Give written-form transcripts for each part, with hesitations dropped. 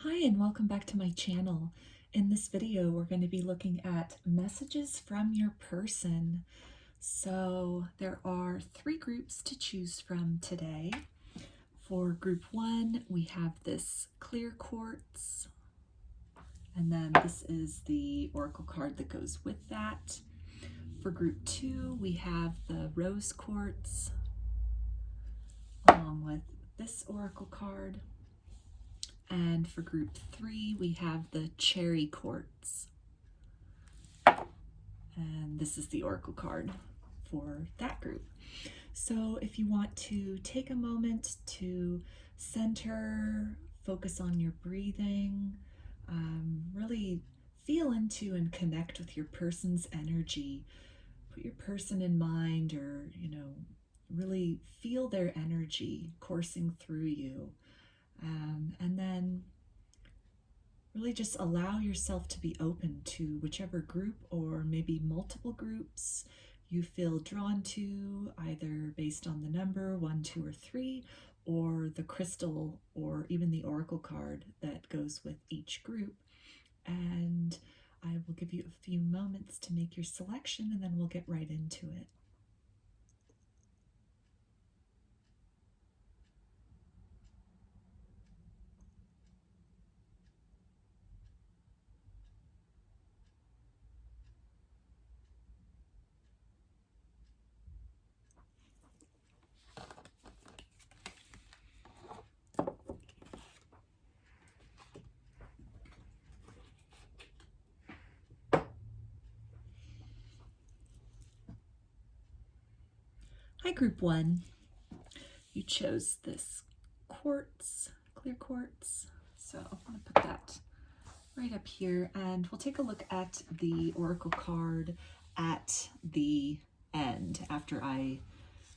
Hi and welcome back to my channel. In this video we're going to be looking at messages from your person. So there are 3 groups to choose from today. For group 1 we have this clear quartz, and then this is the oracle card that goes with that. For group 2 we have the rose quartz along with this oracle card. And for group 3, we have the cherry quartz. And this is the oracle card for that group. So if you want to take a moment to center, focus on your breathing, really feel into and connect with your person's energy. Put your person in mind, or, really feel their energy coursing through you. And then really just allow yourself to be open to whichever group or maybe multiple groups you feel drawn to, either based on the number 1, 2, or 3, or the crystal or even the oracle card that goes with each group. And I will give you a few moments to make your selection, and then we'll get right into it. Hi, group 1. You chose this quartz, clear quartz. So I'm going to put that right up here, and we'll take a look at the oracle card at the end after I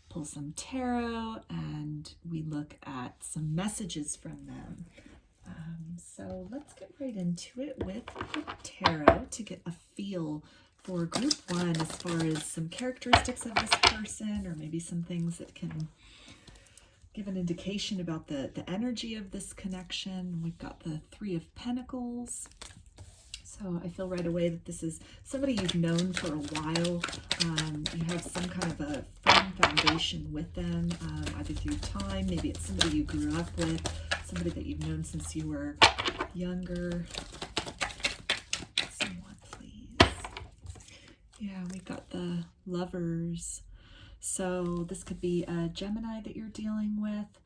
pull some tarot and we look at some messages from them. So let's get right into it with the tarot to get a feel for group 1 as far as some characteristics of this person, or maybe some things that can give an indication about the energy of this connection. We've got the 3 of Pentacles. So I feel right away that this is somebody you've known for a while. You have some kind of a firm foundation with them, either through time, maybe it's somebody you grew up with, somebody that you've known since you were younger. Some more, please. Yeah, we've got the Lovers. So this could be a Gemini that you're dealing with.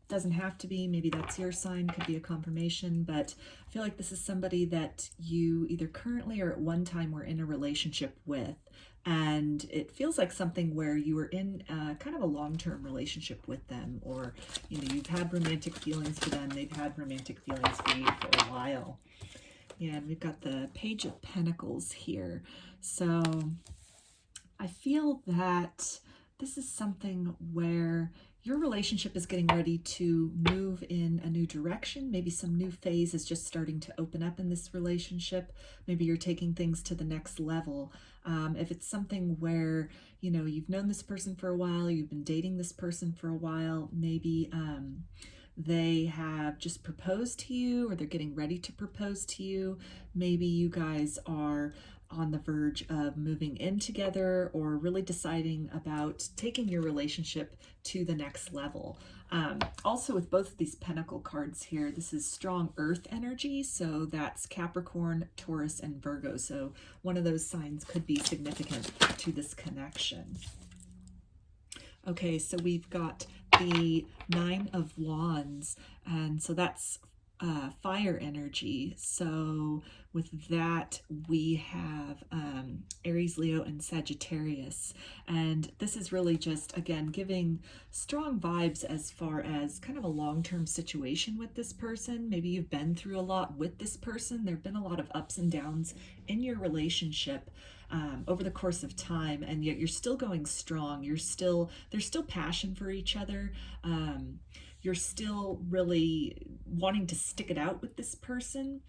Doesn't have to be, maybe that's your sign, could be a confirmation, but I feel like this is somebody that you either currently or at one time were in a relationship with, and it feels like something where you were in kind of a long-term relationship with them, or you've had romantic feelings for them, they've had romantic feelings for you for a while. Yeah, and we've got the Page of Pentacles here. So I feel that this is something where your relationship is getting ready to move in a new direction. Maybe some new phase is just starting to open up in this relationship. Maybe you're taking things to the next level. If it's something where, you've known this person for a while, you've been dating this person for a while, maybe they have just proposed to you, or they're getting ready to propose to you. Maybe you guys are on the verge of moving in together, or really deciding about taking your relationship to the next level. Also, with both of these Pentacle cards here, this is strong earth energy, so that's Capricorn, Taurus, and Virgo. So one of those signs could be significant to this connection. Okay, so we've got the 9 of Wands, and so that's fire energy. So with that we have Aries, Leo, and Sagittarius, and this is really just, again, giving strong vibes as far as kind of a long-term situation with this person. Maybe you've been through a lot with this person. There have been a lot of ups and downs in your relationship over the course of time, and yet you're still going strong. There's still passion for each other. You're still really wanting to stick it out with this person,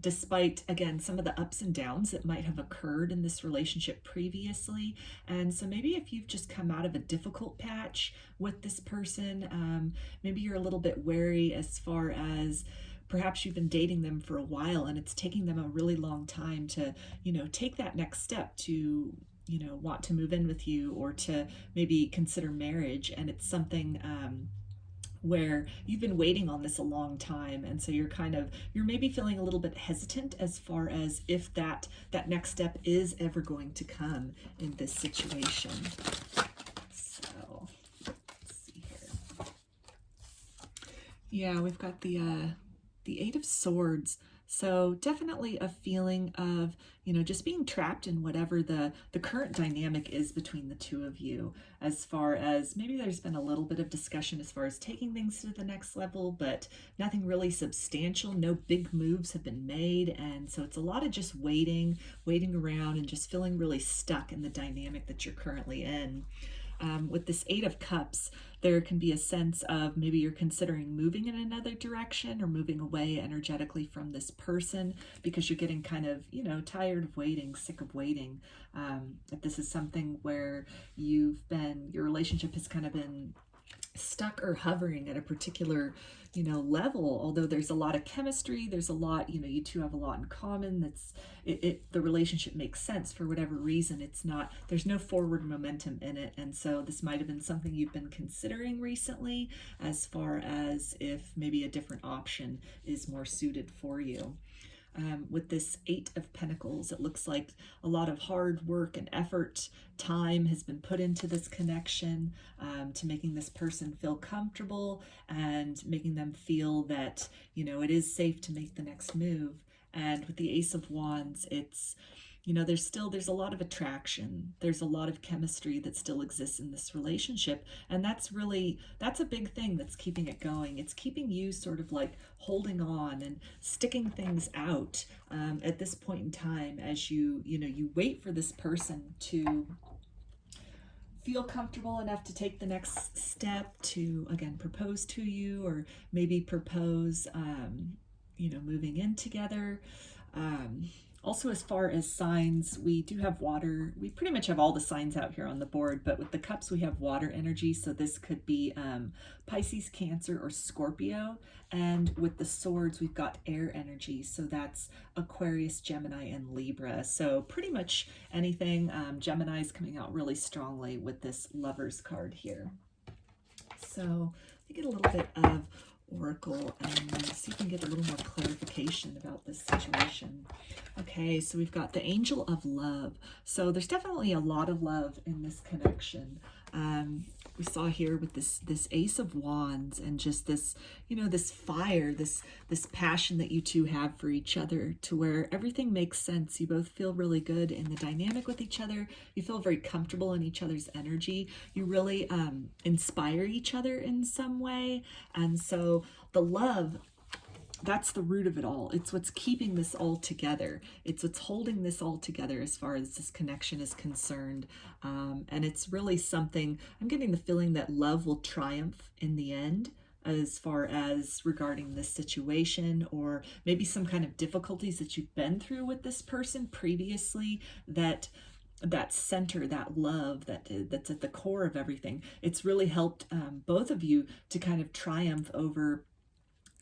despite, again, some of the ups and downs that might have occurred in this relationship previously. And so maybe if you've just come out of a difficult patch with this person, maybe you're a little bit wary as far as perhaps you've been dating them for a while and it's taking them a really long time to, take that next step to, want to move in with you or to maybe consider marriage. And it's something where you've been waiting on this a long time, and so you're maybe feeling a little bit hesitant as far as if that next step is ever going to come in this situation. So let's see here. Yeah, we've got the Eight of Swords. So definitely a feeling of, just being trapped in whatever the current dynamic is between the two of you, as far as maybe there's been a little bit of discussion as far as taking things to the next level, but nothing really substantial. No big moves have been made. And so it's a lot of just waiting around and just feeling really stuck in the dynamic that you're currently in. With this Eight of Cups, there can be a sense of maybe you're considering moving in another direction or moving away energetically from this person because you're getting kind of, tired of waiting, sick of waiting. If this is something where your relationship has kind of been stuck or hovering at a particular, level, although there's a lot of chemistry, there's a lot, you two have a lot in common, the relationship makes sense. For whatever reason, there's no forward momentum in it. And so this might have been something you've been considering recently, as far as if maybe a different option is more suited for you. With this Eight of Pentacles, it looks like a lot of hard work and effort, time has been put into this connection, to making this person feel comfortable and making them feel that, it is safe to make the next move. And with the Ace of Wands, it's, there's a lot of attraction. There's a lot of chemistry that still exists in this relationship. And that's a big thing that's keeping it going. It's keeping you sort of like holding on and sticking things out at this point in time as you wait for this person to feel comfortable enough to take the next step to, again, propose to you, or maybe propose, moving in together. Also, as far as signs, we do have water. We pretty much have all the signs out here on the board, but with the cups, we have water energy. So this could be Pisces, Cancer, or Scorpio. And with the swords, we've got air energy. So that's Aquarius, Gemini, and Libra. So pretty much anything. Gemini's coming out really strongly with this Lovers card here. So we get a little bit of Oracle and see if we can get a little more clarification about this situation. Okay, so we've got the Angel of Love. So there's definitely a lot of love in this connection. We saw here with this Ace of Wands and just this, this fire, this passion that you two have for each other, to where everything makes sense. You both feel really good in the dynamic with each other. You feel very comfortable in each other's energy. You really inspire each other in some way. And so the love, that's the root of it all. It's what's keeping this all together. It's what's holding this all together as far as this connection is concerned. And it's really something, I'm getting the feeling that love will triumph in the end, as far as regarding this situation, or maybe some kind of difficulties that you've been through with this person previously, that center, that love that's at the core of everything. It's really helped both of you to kind of triumph over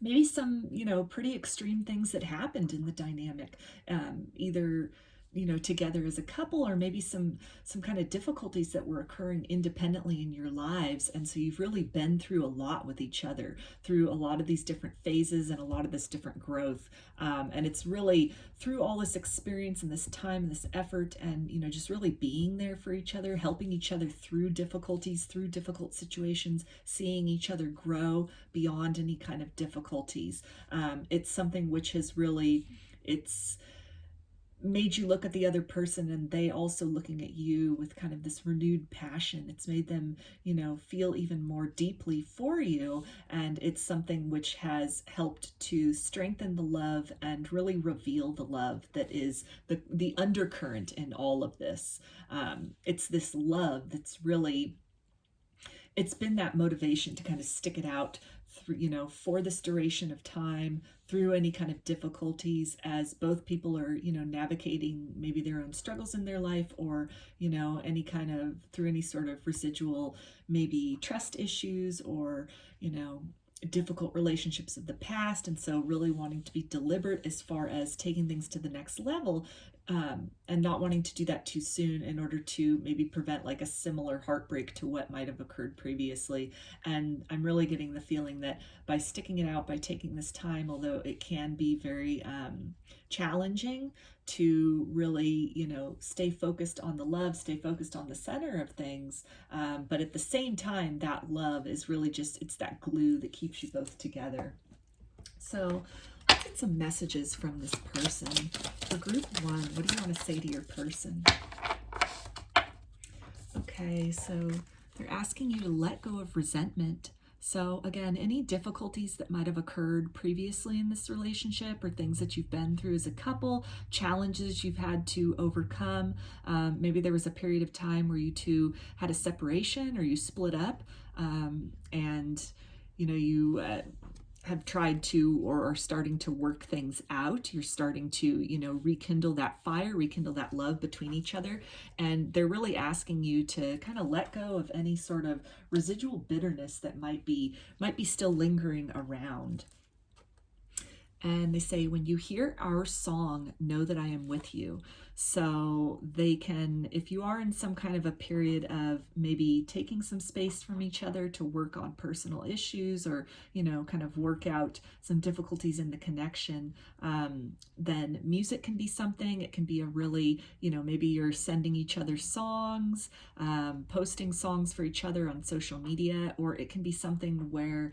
maybe some, pretty extreme things that happened in the dynamic, either, together as a couple, or maybe some kind of difficulties that were occurring independently in your lives. And so you've really been through a lot with each other, through a lot of these different phases and a lot of this different growth. And it's really through all this experience and this time and this effort and, just really being there for each other, helping each other through difficulties, through difficult situations, seeing each other grow beyond any kind of difficulties. It's something which has really, it's made you look at the other person and they also looking at you with kind of this renewed passion. It's made them, feel even more deeply for you. And it's something which has helped to strengthen the love and really reveal the love that is the undercurrent in all of this. It's this love that's really, it's been that motivation to kind of stick it out through, for this duration of time, through any kind of difficulties, as both people are, navigating maybe their own struggles in their life, or, any kind of, through any sort of residual, maybe trust issues, or, difficult relationships of the past, and so really wanting to be deliberate as far as taking things to the next level, and not wanting to do that too soon in order to maybe prevent like a similar heartbreak to what might have occurred previously. And I'm really getting the feeling that by sticking it out, by taking this time, although it can be very challenging to really, you know, stay focused on the love, stay focused on the center of things, but at the same time, that love is really just, it's that glue that keeps you both together. So let's get some messages from this person. For group one, what do you want to say to your person? Okay, so they're asking you to let go of resentment. So again, any difficulties that might have occurred previously in this relationship, or things that you've been through as a couple, challenges you've had to overcome. Maybe there was a period of time where you two had a separation or you split up, and you know, you have tried to, or are starting to work things out. You're starting to, you know, rekindle that fire, rekindle that love between each other. And they're really asking you to kind of let go of any sort of residual bitterness that might be still lingering around. And they say, when you hear our song, know that I am with you. So they can, if you are in some kind of a period of maybe taking some space from each other to work on personal issues, or, you know, kind of work out some difficulties in the connection, then music can be something. It can be a really, you know, maybe you're sending each other songs, posting songs for each other on social media, or it can be something where,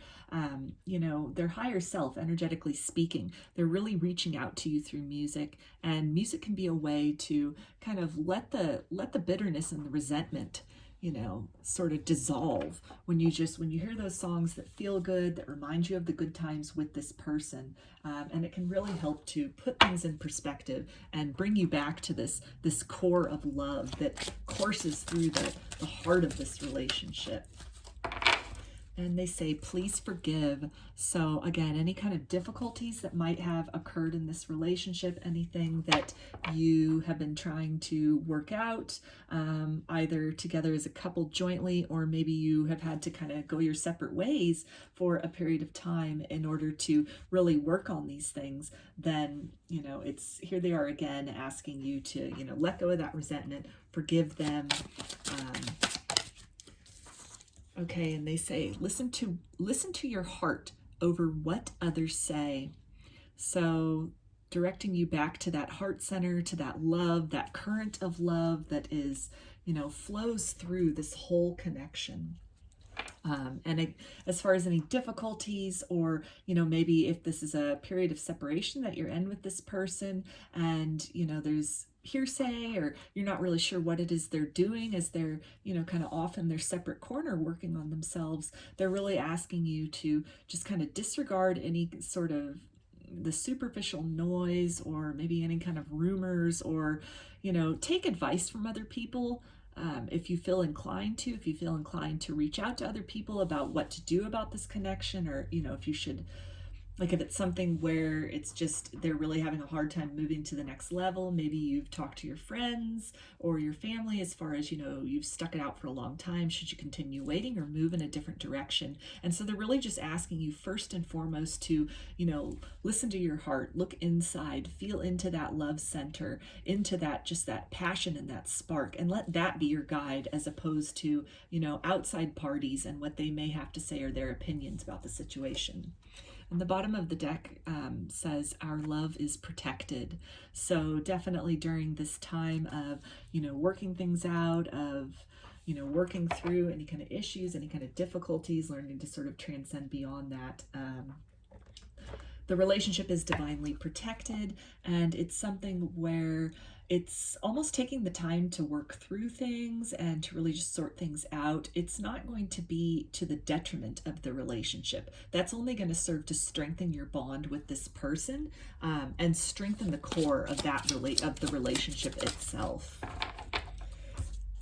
you know, their higher self, energetically speaking, they're really reaching out to you through music. And music can be a way to kind of let the bitterness and the resentment, you know, sort of dissolve when you hear those songs that feel good, that remind you of the good times with this person. And it can really help to put things in perspective and bring you back to this core of love that courses through the heart of this relationship. And they say, please forgive. So again, any kind of difficulties that might have occurred in this relationship, anything that you have been trying to work out, either together as a couple jointly, or maybe you have had to kind of go your separate ways for a period of time in order to really work on these things, then, you know, it's here they are again asking you to, you know, let go of that resentment, forgive them. Okay, and they say, listen to your heart over what others say. So directing you back to that heart center, to that love, that current of love that is, you know, flows through this whole connection. As far as any difficulties, or, you know, maybe if this is a period of separation that you're in with this person, and, you know, there's hearsay, or you're not really sure what it is they're doing as they're, you know, kind of off in their separate corner working on themselves, they're really asking you to just kind of disregard any sort of the superficial noise, or maybe any kind of rumors, or, you know, take advice from other people. If you feel inclined to reach out to other people about what to do about this connection, or, you know, if you should, like, if it's something where it's just they're really having a hard time moving to the next level, maybe you've talked to your friends or your family as far as, you know, you've stuck it out for a long time. Should you continue waiting or move in a different direction? And so they're really just asking you first and foremost to, you know, listen to your heart, look inside, feel into that love center, into that, just that passion and that spark, and let that be your guide, as opposed to, you know, outside parties and what they may have to say or their opinions about the situation. And the bottom of the deck says, our love is protected. So definitely during this time of, you know, working things out, of, you know, working through any kind of issues, any kind of difficulties, learning to sort of transcend beyond that, the relationship is divinely protected. And it's something where it's almost taking the time to work through things and to really just sort things out. It's not going to be to the detriment of the relationship. That's only going to serve to strengthen your bond with this person, and strengthen the core of the relationship itself.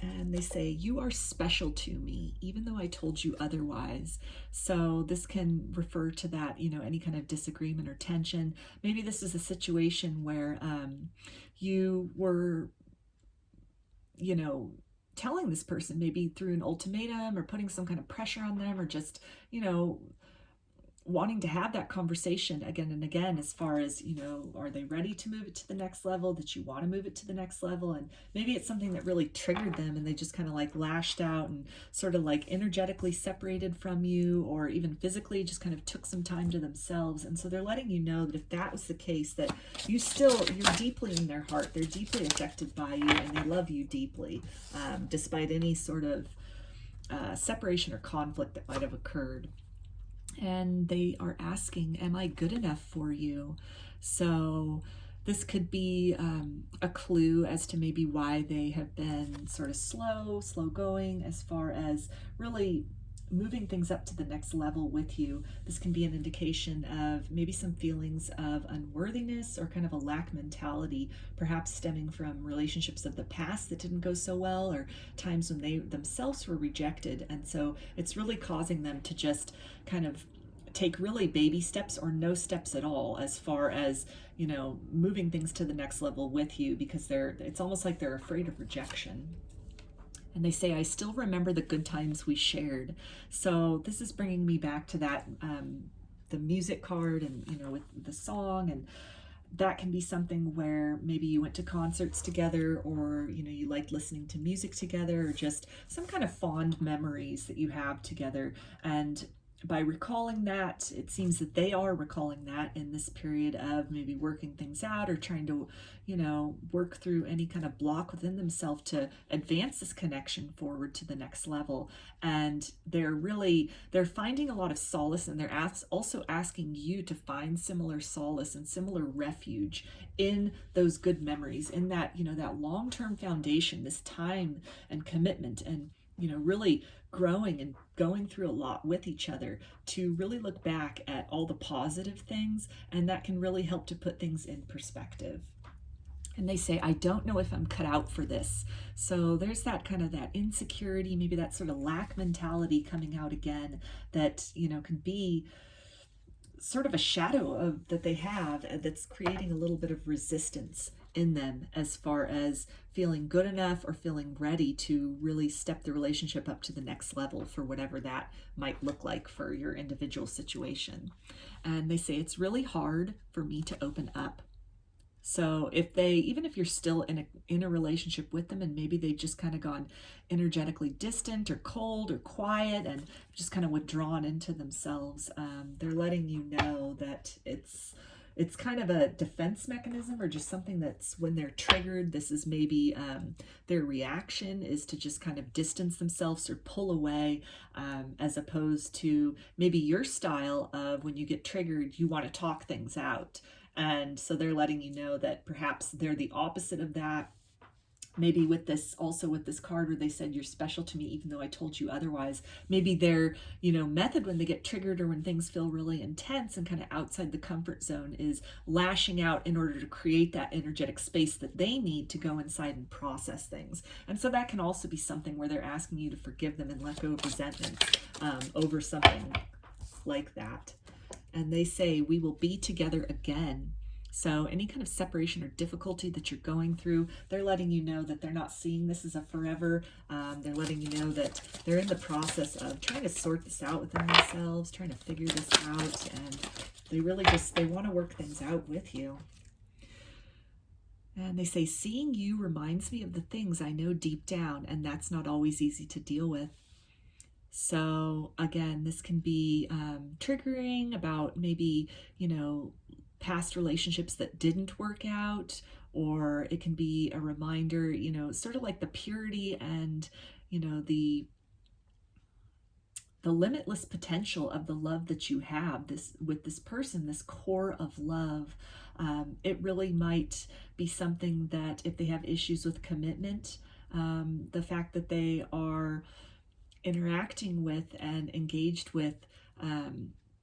And they say, you are special to me, even though I told you otherwise. So this can refer to that, you know, any kind of disagreement or tension. Maybe this is a situation where you were, you know, telling this person maybe through an ultimatum, or putting some kind of pressure on them, or just, you know, wanting to have that conversation again and again, as far as, you know, are they ready to move it to the next level? That you want to move it to the next level? And maybe it's something that really triggered them and they just kind of like lashed out and sort of like energetically separated from you, or even physically just kind of took some time to themselves. And so they're letting you know that if that was the case, that you're deeply in their heart. They're deeply affected by you and they love you deeply, despite any sort of separation or conflict that might have occurred. And they are asking, am I good enough for you? So this could be a clue as to maybe why they have been sort of slow going as far as really moving things up to the next level with you. This can be an indication of maybe some feelings of unworthiness or kind of a lack mentality, perhaps stemming from relationships of the past that didn't go so well, or times when they themselves were rejected. And so it's really causing them to just kind of take really baby steps or no steps at all as far as, you know, moving things to the next level with you, because it's almost like they're afraid of rejection. And they say, I still remember the good times we shared. So this is bringing me back to that, the music card and, you know, with the song. And that can be something where maybe you went to concerts together, or, you know, you liked listening to music together, or just some kind of fond memories that you have together. And by recalling that, it seems that they are recalling that in this period of maybe working things out or trying to, you know, work through any kind of block within themselves to advance this connection forward to the next level. And they're finding a lot of solace, and they're also asking you to find similar solace and similar refuge in those good memories, in that, you know, that long-term foundation, this time and commitment, and, you know, really growing and going through a lot with each other, to really look back at all the positive things, and that can really help to put things in perspective. And they say, I don't know if I'm cut out for this. So there's that kind of that insecurity, maybe that sort of lack mentality coming out again, that, you know, can be sort of a shadow of that they have, that's creating a little bit of resistance in them as far as feeling good enough or feeling ready to really step the relationship up to the next level, for whatever that might look like for your individual situation. And they say, it's really hard for me to open up. So even if you're still in a relationship with them, and maybe they've just kind of gone energetically distant or cold or quiet and just kind of withdrawn into themselves, they're letting you know that it's kind of a defense mechanism, or just something that's, when they're triggered, this is maybe their reaction is to just kind of distance themselves or pull away, as opposed to maybe your style of, when you get triggered, you want to talk things out. And so they're letting you know that perhaps they're the opposite of that. Maybe with this card where they said, you're special to me even though I told you otherwise, maybe their, you know, method when they get triggered or when things feel really intense and kind of outside the comfort zone is lashing out in order to create that energetic space that they need to go inside and process things. And so that can also be something where they're asking you to forgive them and let go of resentment over something like that. And they say, we will be together again. So any kind of separation or difficulty that you're going through, they're letting you know that they're not seeing this as a forever. They're letting you know that they're in the process of trying to sort this out within themselves, trying to figure this out. And they really they want to work things out with you. And they say, seeing you reminds me of the things I know deep down, and that's not always easy to deal with. So again, this can be triggering about maybe, you know, past relationships that didn't work out, or it can be a reminder, you know, sort of like the purity and, you know, the limitless potential of the love that you have with this person, this core of love. It really might be something that if they have issues with commitment, the fact that they are interacting with and engaged with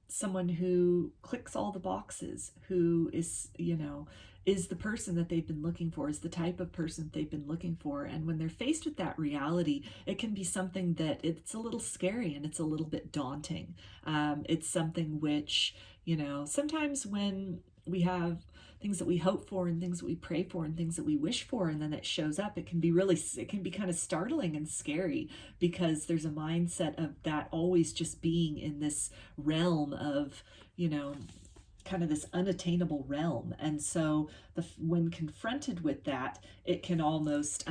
someone who clicks all the boxes, who is, you know, is the person that they've been looking for, is the type of person they've been looking for. And when they're faced with that reality, it can be something that it's a little scary and it's a little bit daunting. It's something which, you know, sometimes when we have things that we hope for and things that we pray for and things that we wish for, and then it shows up, it can be kind of startling and scary, because there's a mindset of that always just being in this realm of, you know, kind of this unattainable realm. And so when confronted with that, it can almost,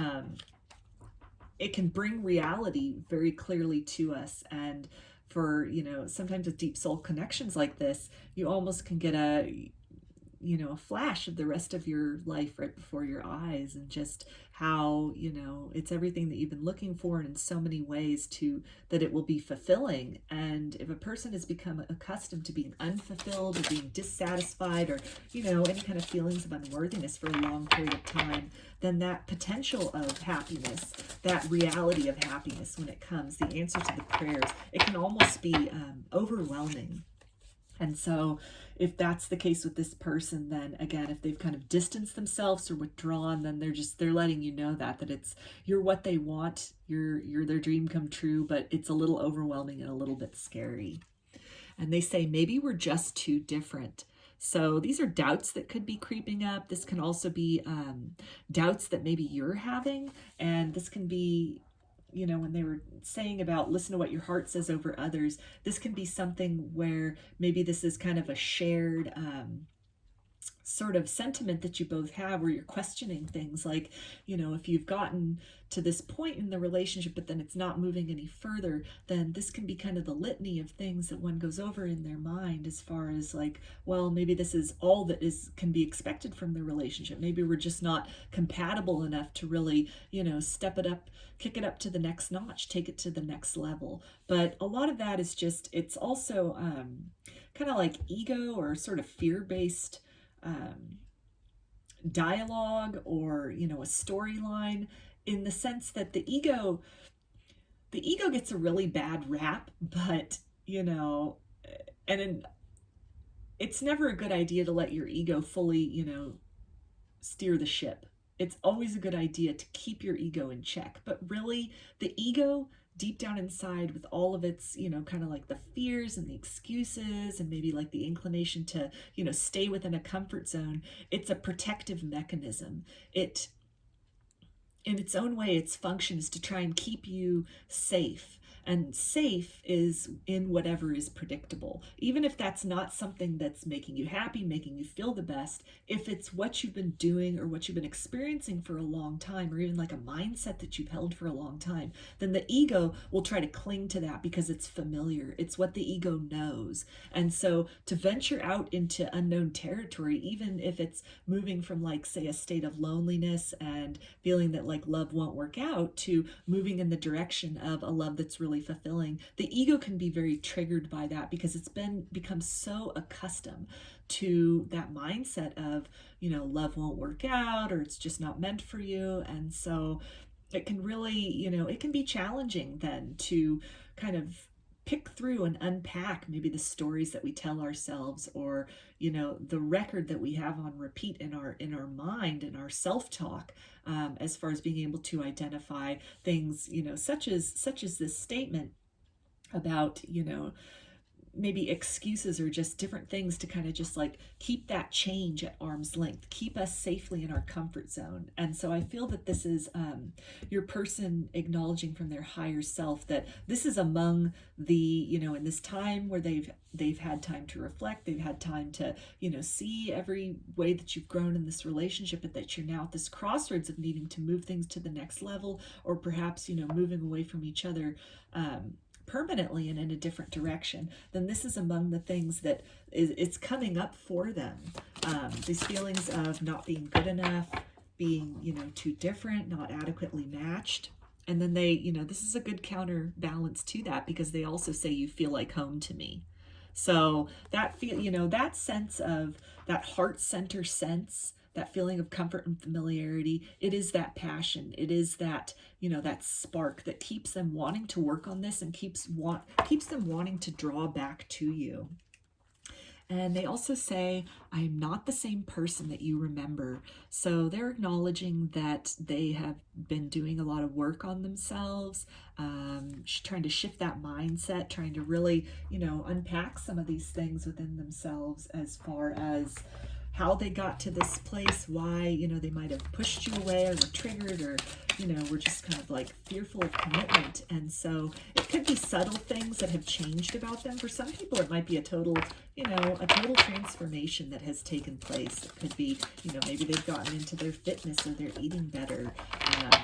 it can bring reality very clearly to us. And for, you know, sometimes with deep soul connections like this, you almost can get a, you know, a flash of the rest of your life right before your eyes, and just how, you know, it's everything that you've been looking for, and in so many ways to that it will be fulfilling. And if a person has become accustomed to being unfulfilled or being dissatisfied, or, you know, any kind of feelings of unworthiness for a long period of time, then that potential of happiness, that reality of happiness when it comes, the answer to the prayers, it can almost be overwhelming. And so if that's the case with this person, then again, if they've kind of distanced themselves or withdrawn, then they're letting you know that you're what they want, you're their dream come true, but it's a little overwhelming and a little bit scary. And they say, maybe we're just too different. So these are doubts that could be creeping up. This can also be doubts that maybe you're having. And this can be, you know, when they were saying about listen to what your heart says over others, this can be something where maybe this is kind of a shared sort of sentiment that you both have, where you're questioning things like, you know, if you've gotten to this point in the relationship but then it's not moving any further, then this can be kind of the litany of things that one goes over in their mind, as far as like, well, maybe this is all that can be expected from the relationship. Maybe we're just not compatible enough to really, you know, step it up, kick it up to the next notch, take it to the next level. But a lot of that is just, it's also kind of like ego or sort of fear-based dialogue, or, you know, a storyline, in the sense that the ego gets a really bad rap, but, you know, it's never a good idea to let your ego fully, you know, steer the ship. It's always a good idea to keep your ego in check. But really, the ego deep down inside, with all of its, you know, kind of like the fears and the excuses, and maybe like the inclination to, you know, stay within a comfort zone, it's a protective mechanism. It, in its own way, its function is to try and keep you safe. And safe is in whatever is predictable. Even if that's not something that's making you happy, making you feel the best, if it's what you've been doing or what you've been experiencing for a long time, or even like a mindset that you've held for a long time, then the ego will try to cling to that because it's familiar. It's what the ego knows. And so to venture out into unknown territory, even if it's moving from, like, say, a state of loneliness and feeling that like love won't work out, to moving in the direction of a love that's really fulfilling, the ego can be very triggered by that, because it's become so accustomed to that mindset of, you know, love won't work out, or it's just not meant for you. And so it can really, you know, it can be challenging then to kind of pick through and unpack maybe the stories that we tell ourselves, or, you know, the record that we have on repeat in our mind and our self-talk, as far as being able to identify things, you know, such as this statement about, you know, maybe excuses or just different things to kind of just like keep that change at arm's length, keep us safely in our comfort zone. And so I feel that this is your person acknowledging from their higher self that this is among the, you know, in this time where they've had time to reflect, they've had time to, you know, see every way that you've grown in this relationship, and that you're now at this crossroads of needing to move things to the next level, or perhaps, you know, moving away from each other permanently and in a different direction. Then this is among the things that it's coming up for them. These feelings of not being good enough, being, you know, too different, not adequately matched. And then they, you know, this is a good counterbalance to that, because they also say, you feel like home to me. So that feel, you know, that sense of that heart center sense, that feeling of comfort and familiarity, it is that passion. It is that, you know, that spark that keeps them wanting to work on this and keeps them wanting to draw back to you. And they also say, I'm not the same person that you remember. So they're acknowledging that they have been doing a lot of work on themselves, trying to shift that mindset, trying to really, you know, unpack some of these things within themselves, as far as how they got to this place, why, you know, they might have pushed you away or were triggered, or, you know, were just kind of like fearful of commitment. And so it could be subtle things that have changed about them. For some people, it might be a total, you know, a total transformation that has taken place. It could be, you know, maybe they've gotten into their fitness or they're eating better.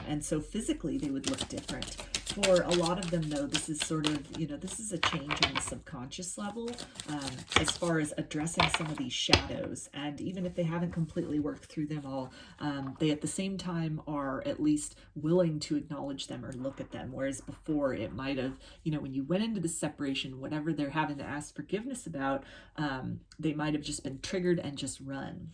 And so physically they would look different. For a lot of them, though, this is sort of, you know, this is a change on the subconscious level, as far as addressing some of these shadows. And even if they haven't completely worked through them all, they at the same time are at least willing to acknowledge them or look at them. Whereas before it might have, you know, when you went into the separation, whatever they're having to ask forgiveness about, they might have just been triggered and just run.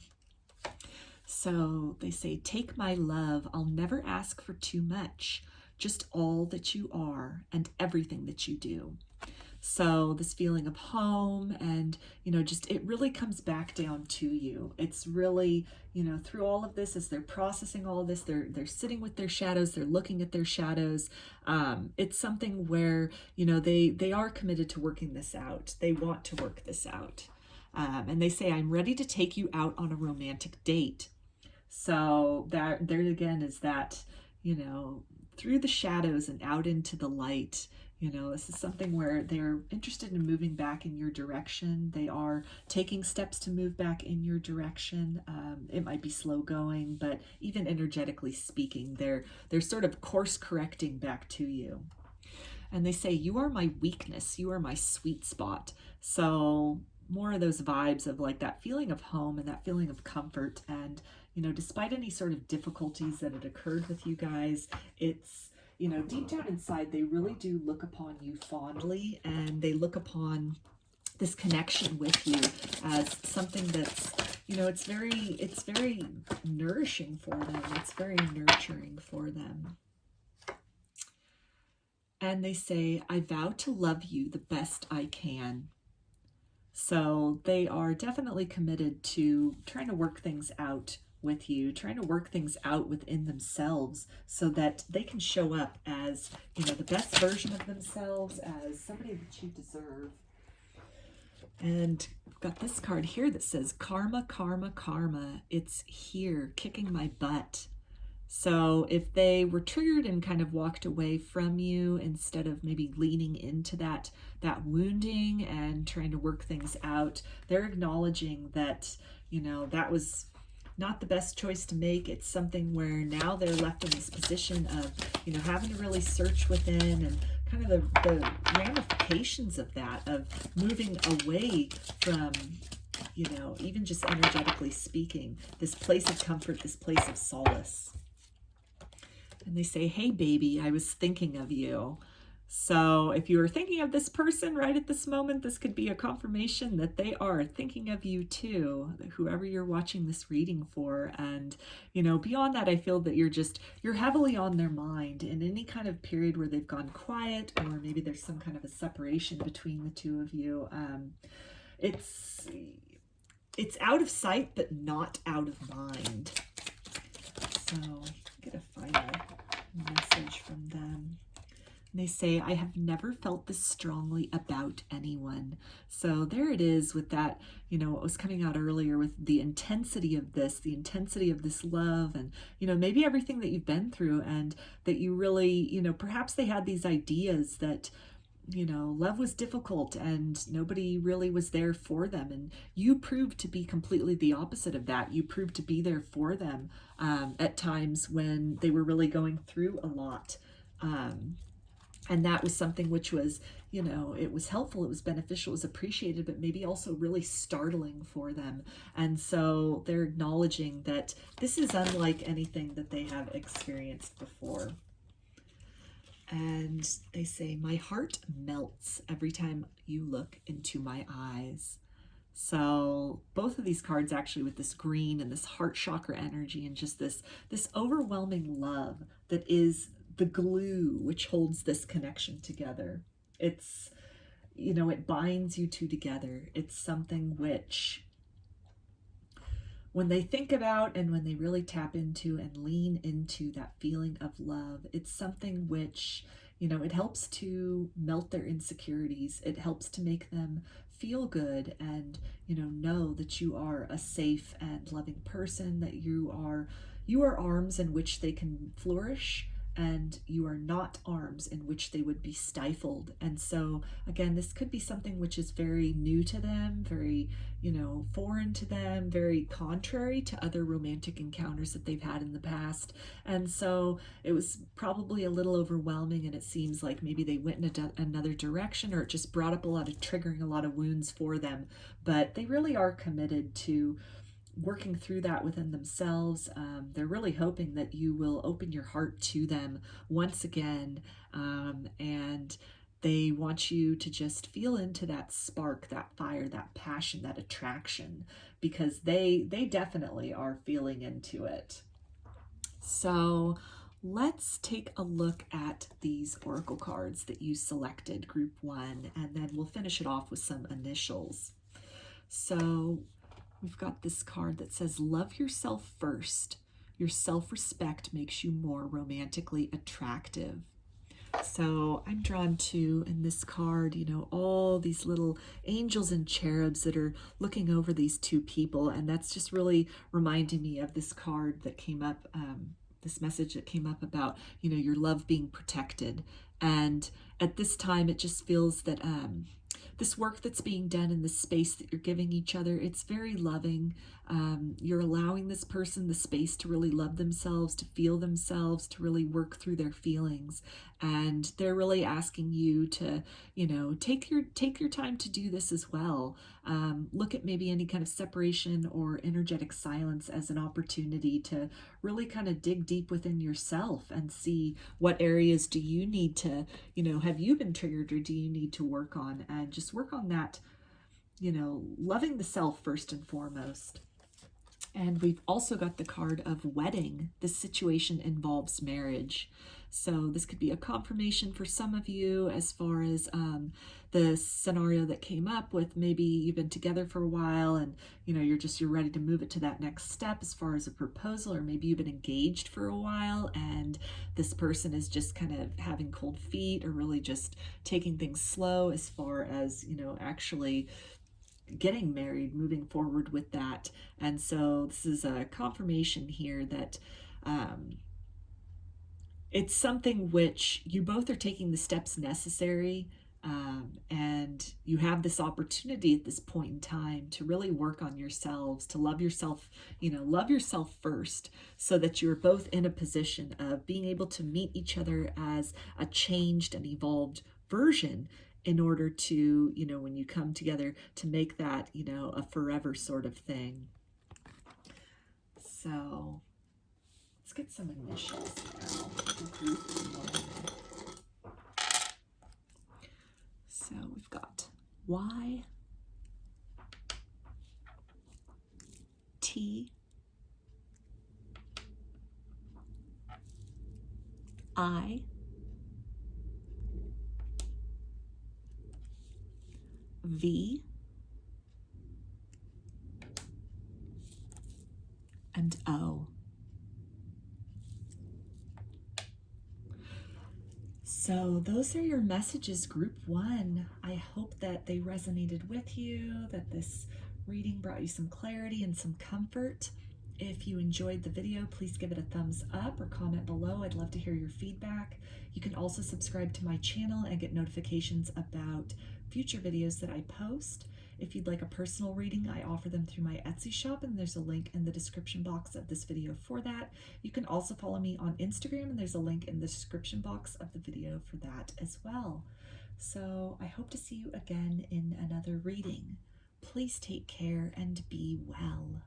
So they say, take my love. I'll never ask for too much. Just all that you are and everything that you do. So this feeling of home and, you know, just it really comes back down to you. It's really, you know, through all of this, as they're processing all of this, they're sitting with their shadows, they're looking at their shadows. It's something where, you know, they are committed to working this out. They want to work this out. And they say, I'm ready to take you out on a romantic date. So that there again is that, you know, through the shadows and out into the light. You know, this is something where they're interested in moving back in your direction. They are taking steps to move back in your direction. It might be slow going, but even energetically speaking, they're sort of course correcting back to you. And they say, you are my weakness. You are my sweet spot. So more of those vibes of like that feeling of home and that feeling of comfort. And, you know, despite any sort of difficulties that had occurred with you guys, it's, you know, deep down inside, they really do look upon you fondly, and they look upon this connection with you as something that's, you know, it's very nourishing for them. It's very nurturing for them. And they say, I vow to love you the best I can. So they are definitely committed to trying to work things out with you, trying to work things out within themselves so that they can show up as, you know, the best version of themselves, as somebody that you deserve. And I've got this card here that says, karma, karma, karma. It's here, kicking my butt. So if they were triggered and kind of walked away from you instead of maybe leaning into that wounding and trying to work things out, they're acknowledging that, you know, that was not the best choice to make. It's something where now they're left in this position of, you know, having to really search within and kind of the ramifications of that, of moving away from, you know, even just energetically speaking, this place of comfort, this place of solace. And they say, hey, baby, I was thinking of you. So if you are thinking of this person right at this moment, this could be a confirmation that they are thinking of you too, whoever you're watching this reading for. And, you know, beyond that, I feel that you're heavily on their mind in any kind of period where they've gone quiet, or maybe there's some kind of a separation between the two of you. It's out of sight, but not out of mind. So get a final message from them. And they say, I have never felt this strongly about anyone. So there it is with that, you know, what was coming out earlier with the intensity of this love, and, you know, maybe everything that you've been through, and that you really, you know, perhaps they had these ideas that, you know, love was difficult and nobody really was there for them. And you proved to be completely the opposite of that. You proved to be there for them at times when they were really going through a lot. And that was something which was, you know, it was helpful, it was beneficial, it was appreciated, but maybe also really startling for them. And so they're acknowledging that this is unlike anything that they have experienced before. And they say, my heart melts every time you look into my eyes. So both of these cards actually with this green and this heart chakra energy, and just this overwhelming love that is the glue which holds this connection together. It's, you know, it binds you two together. It's something which, when they think about and when they really tap into and lean into that feeling of love, it's something which, you know, it helps to melt their insecurities. It helps to make them feel good and, know that you are a safe and loving person, that you are arms in which they can flourish, and you are not arms in which they would be stifled. And so again, this could be something which is very new to them, very, foreign to them, very contrary to other romantic encounters that they've had in the past. And so it was probably a little overwhelming, and it seems like maybe they went in another direction, or it just brought up triggering a lot of wounds for them. But they really are committed to working through that within themselves. They're really hoping that you will open your heart to them once again, and they want you to just feel into that spark, that fire, that passion, that attraction, because they definitely are feeling into it. So let's take a look at these oracle cards that you selected, group 1, and then we'll finish it off with some initials. So we've got this card that says, love yourself first. Your self-respect makes you more romantically attractive. So I'm drawn to, in this card, all these little angels and cherubs that are looking over these two people. And that's just really reminding me of this card that came up, this message that came up about, your love being protected. And at this time, it just feels that this work that's being done in the space that you're giving each other, it's very loving. You're allowing this person the space to really love themselves, to feel themselves, to really work through their feelings. And they're really asking you to, take your time to do this as well. Look at maybe any kind of separation or energetic silence as an opportunity to really kind of dig deep within yourself and see what areas do you need to, have you been triggered, or do you need to work on, and just work on that, loving the self first and foremost. And we've also got the card of wedding. This situation involves marriage. So this could be a confirmation for some of you as far as the scenario that came up with, maybe you've been together for a while and you're ready to move it to that next step as far as a proposal, or maybe you've been engaged for a while and this person is just kind of having cold feet, or really just taking things slow as far as, actually getting married, moving forward with that. And so this is a confirmation here that it's something which you both are taking the steps necessary, and you have this opportunity at this point in time to really work on yourselves, to love yourself, love yourself first, so that you're both in a position of being able to meet each other as a changed and evolved version, in order to, when you come together, to make that, a forever sort of thing. So let's get some initials now. So we've got Y, T, I, V, and O. So those are your messages, group 1. I hope that they resonated with you, that this reading brought you some clarity and some comfort. If you enjoyed the video, please give it a thumbs up or comment below. I'd love to hear your feedback. You can also subscribe to my channel and get notifications about future videos that I post. If you'd like a personal reading, I offer them through my Etsy shop, and there's a link in the description box of this video for that. You can also follow me on Instagram, and there's a link in the description box of the video for that as well. So I hope to see you again in another reading. Please take care and be well.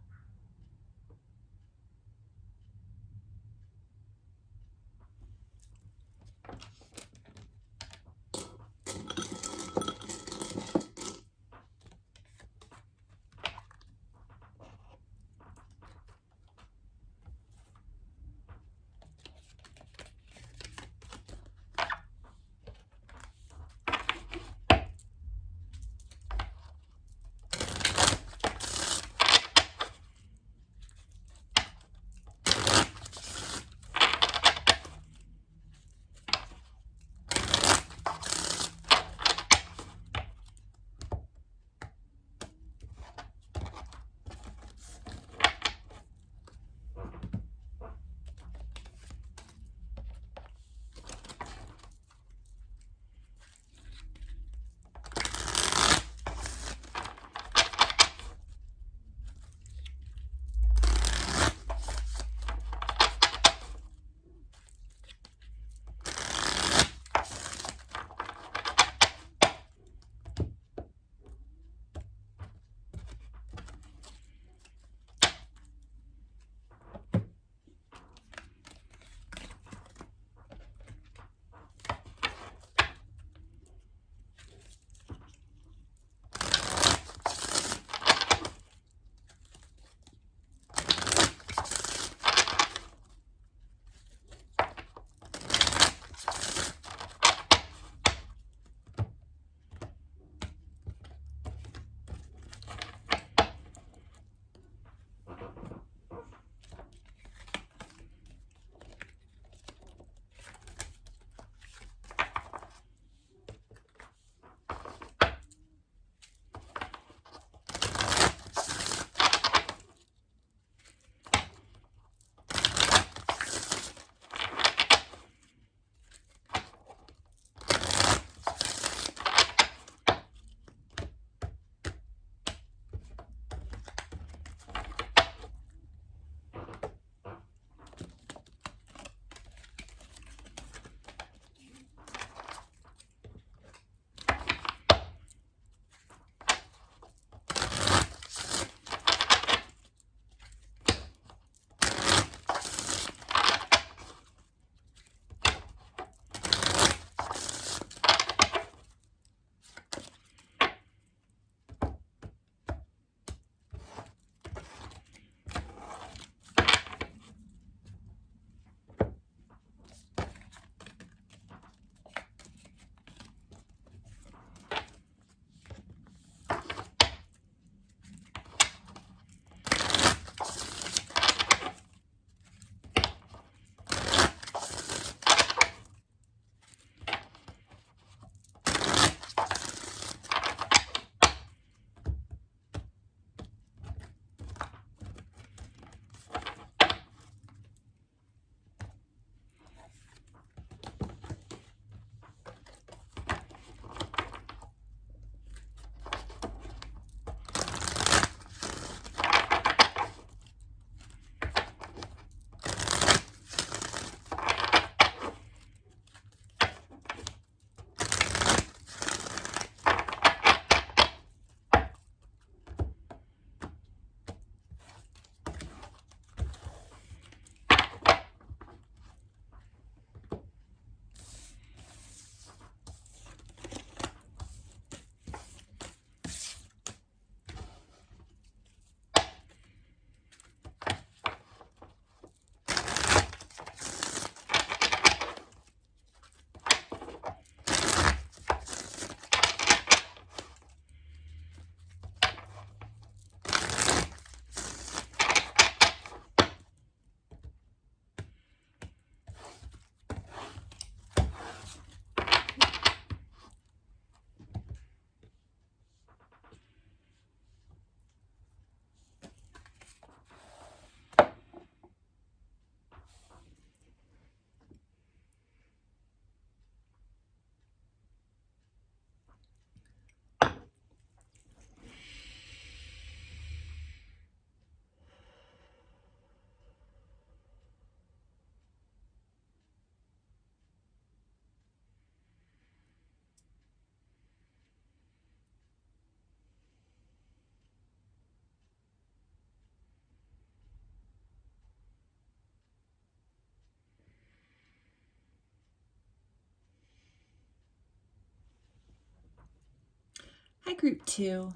Hi, group 2.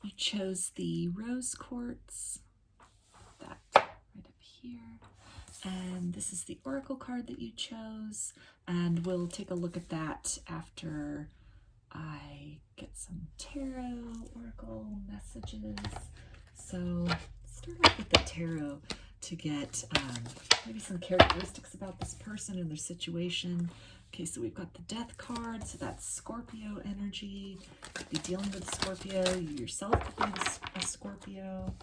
You chose the rose quartz, that right up here. And this is the oracle card that you chose. And we'll take a look at that after I get some tarot oracle messages. So start off with the tarot to get maybe some characteristics about this person and their situation. Okay, so we've got the death card, so that's Scorpio energy. Could be dealing with Scorpio. You yourself could be a Scorpio.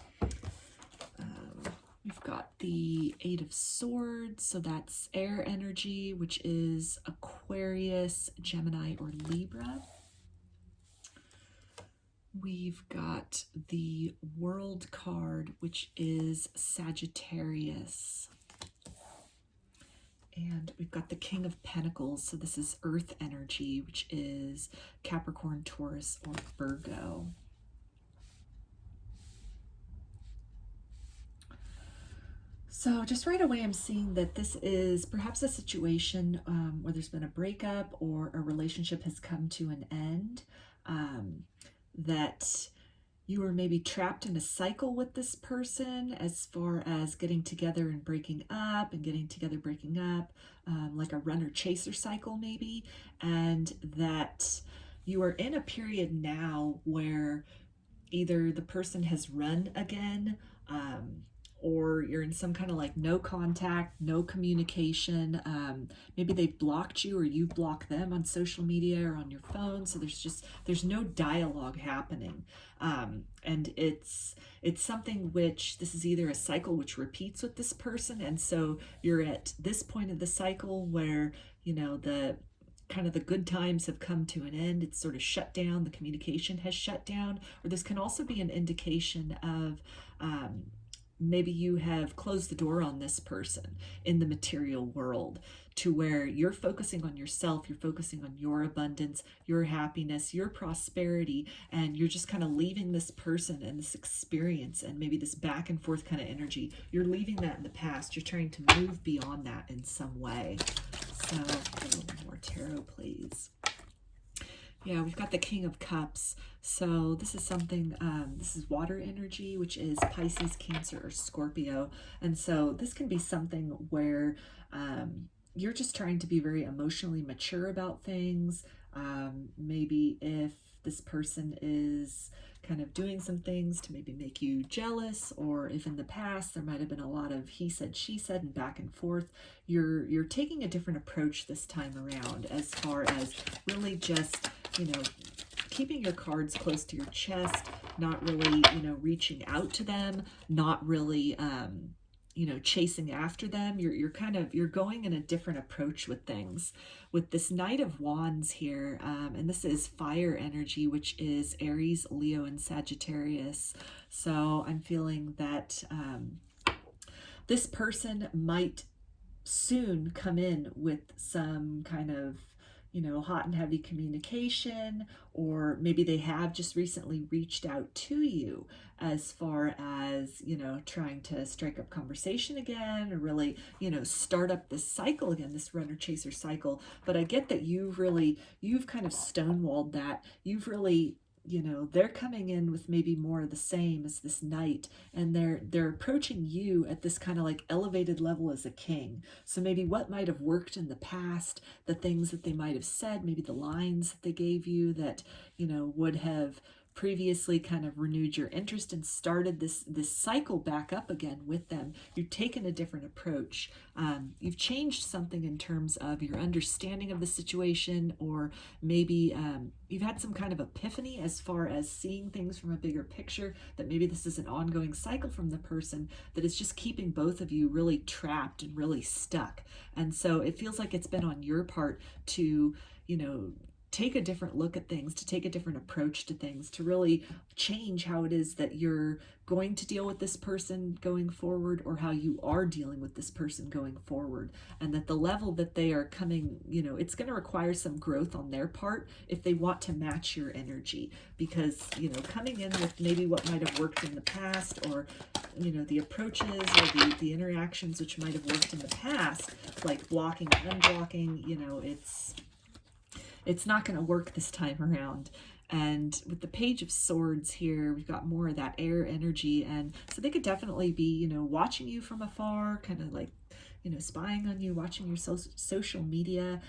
We've got the Eight of Swords, so that's air energy, which is Aquarius, Gemini, or Libra. We've got the World card, which is Sagittarius. And we've got the King of Pentacles, so this is Earth energy, which is Capricorn, Taurus, or Virgo. So just right away, I'm seeing that this is perhaps a situation where there's been a breakup or a relationship has come to an end, that you were maybe trapped in a cycle with this person as far as getting together and breaking up and getting together, breaking up, like a runner-chaser cycle maybe, and that you are in a period now where either the person has run again, or you're in some kind of like no contact, no communication. Maybe they blocked you or you blocked them on social media or on your phone. So there's no dialogue happening. And it's something which, this is either a cycle which repeats with this person. And so you're at this point of the cycle where, you know, the good times have come to an end. It's sort of shut down. The communication has shut down. Or this can also be an indication of, maybe you have closed the door on this person in the material world to where you're focusing on yourself, you're focusing on your abundance, your happiness, your prosperity, and you're just kind of leaving this person and this experience and maybe this back and forth kind of energy. You're leaving that in the past. You're trying to move beyond that in some way. So a little more tarot, please. Yeah, we've got the King of Cups. So this is something, this is water energy, which is Pisces, Cancer, or Scorpio. And so this can be something where you're just trying to be very emotionally mature about things. Maybe if this person is kind of doing some things to maybe make you jealous, or if in the past there might have been a lot of he said, she said, and back and forth, you're taking a different approach this time around as far as really just, you know, keeping your cards close to your chest, not really, you know, reaching out to them, not really, you know, chasing after them. You're going in a different approach with things. With this Knight of Wands here, and this is fire energy, which is Aries, Leo, and Sagittarius. So I'm feeling that this person might soon come in with some kind of, you know, hot and heavy communication, or maybe they have just recently reached out to you as far as, you know, trying to strike up conversation again, or really, you know, start up this cycle again, this runner-chaser cycle. But I get that you've kind of stonewalled that. You've really, you know, they're coming in with maybe more of the same as this knight, and they're approaching you at this kind of like elevated level as a king. So maybe what might have worked in the past, the things that they might have said, maybe the lines that they gave you that, you know, would have previously kind of renewed your interest and started this cycle back up again with them. You've taken a different approach. You've changed something in terms of your understanding of the situation, or maybe you've had some kind of epiphany as far as seeing things from a bigger picture, that maybe this is an ongoing cycle from the person that is just keeping both of you really trapped and really stuck. And so it feels like it's been on your part to, you know, take a different look at things, to take a different approach to things, to really change how it is that you're going to deal with this person going forward, or how you are dealing with this person going forward. And that the level that they are coming, you know, it's going to require some growth on their part if they want to match your energy, because, you know, coming in with maybe what might have worked in the past, or, you know, the approaches or the interactions which might have worked in the past, like blocking and unblocking, you know, it's not going to work this time around. And with the Page of Swords here, we've got more of that air energy. And so they could definitely be, you know, watching you from afar, kind of like, you know, spying on you, watching your social media,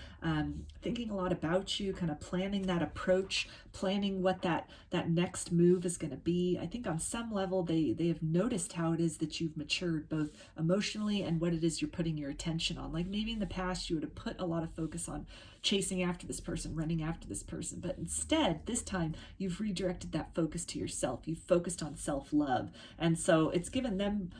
thinking a lot about you, kind of planning that approach, planning what that next move is going to be. I think on some level they have noticed how it is that you've matured both emotionally and what it is you're putting your attention on. Like maybe in the past you would have put a lot of focus on chasing after this person, running after this person, but instead this time you've redirected that focus to yourself. You've focused on self-love, and so it's given them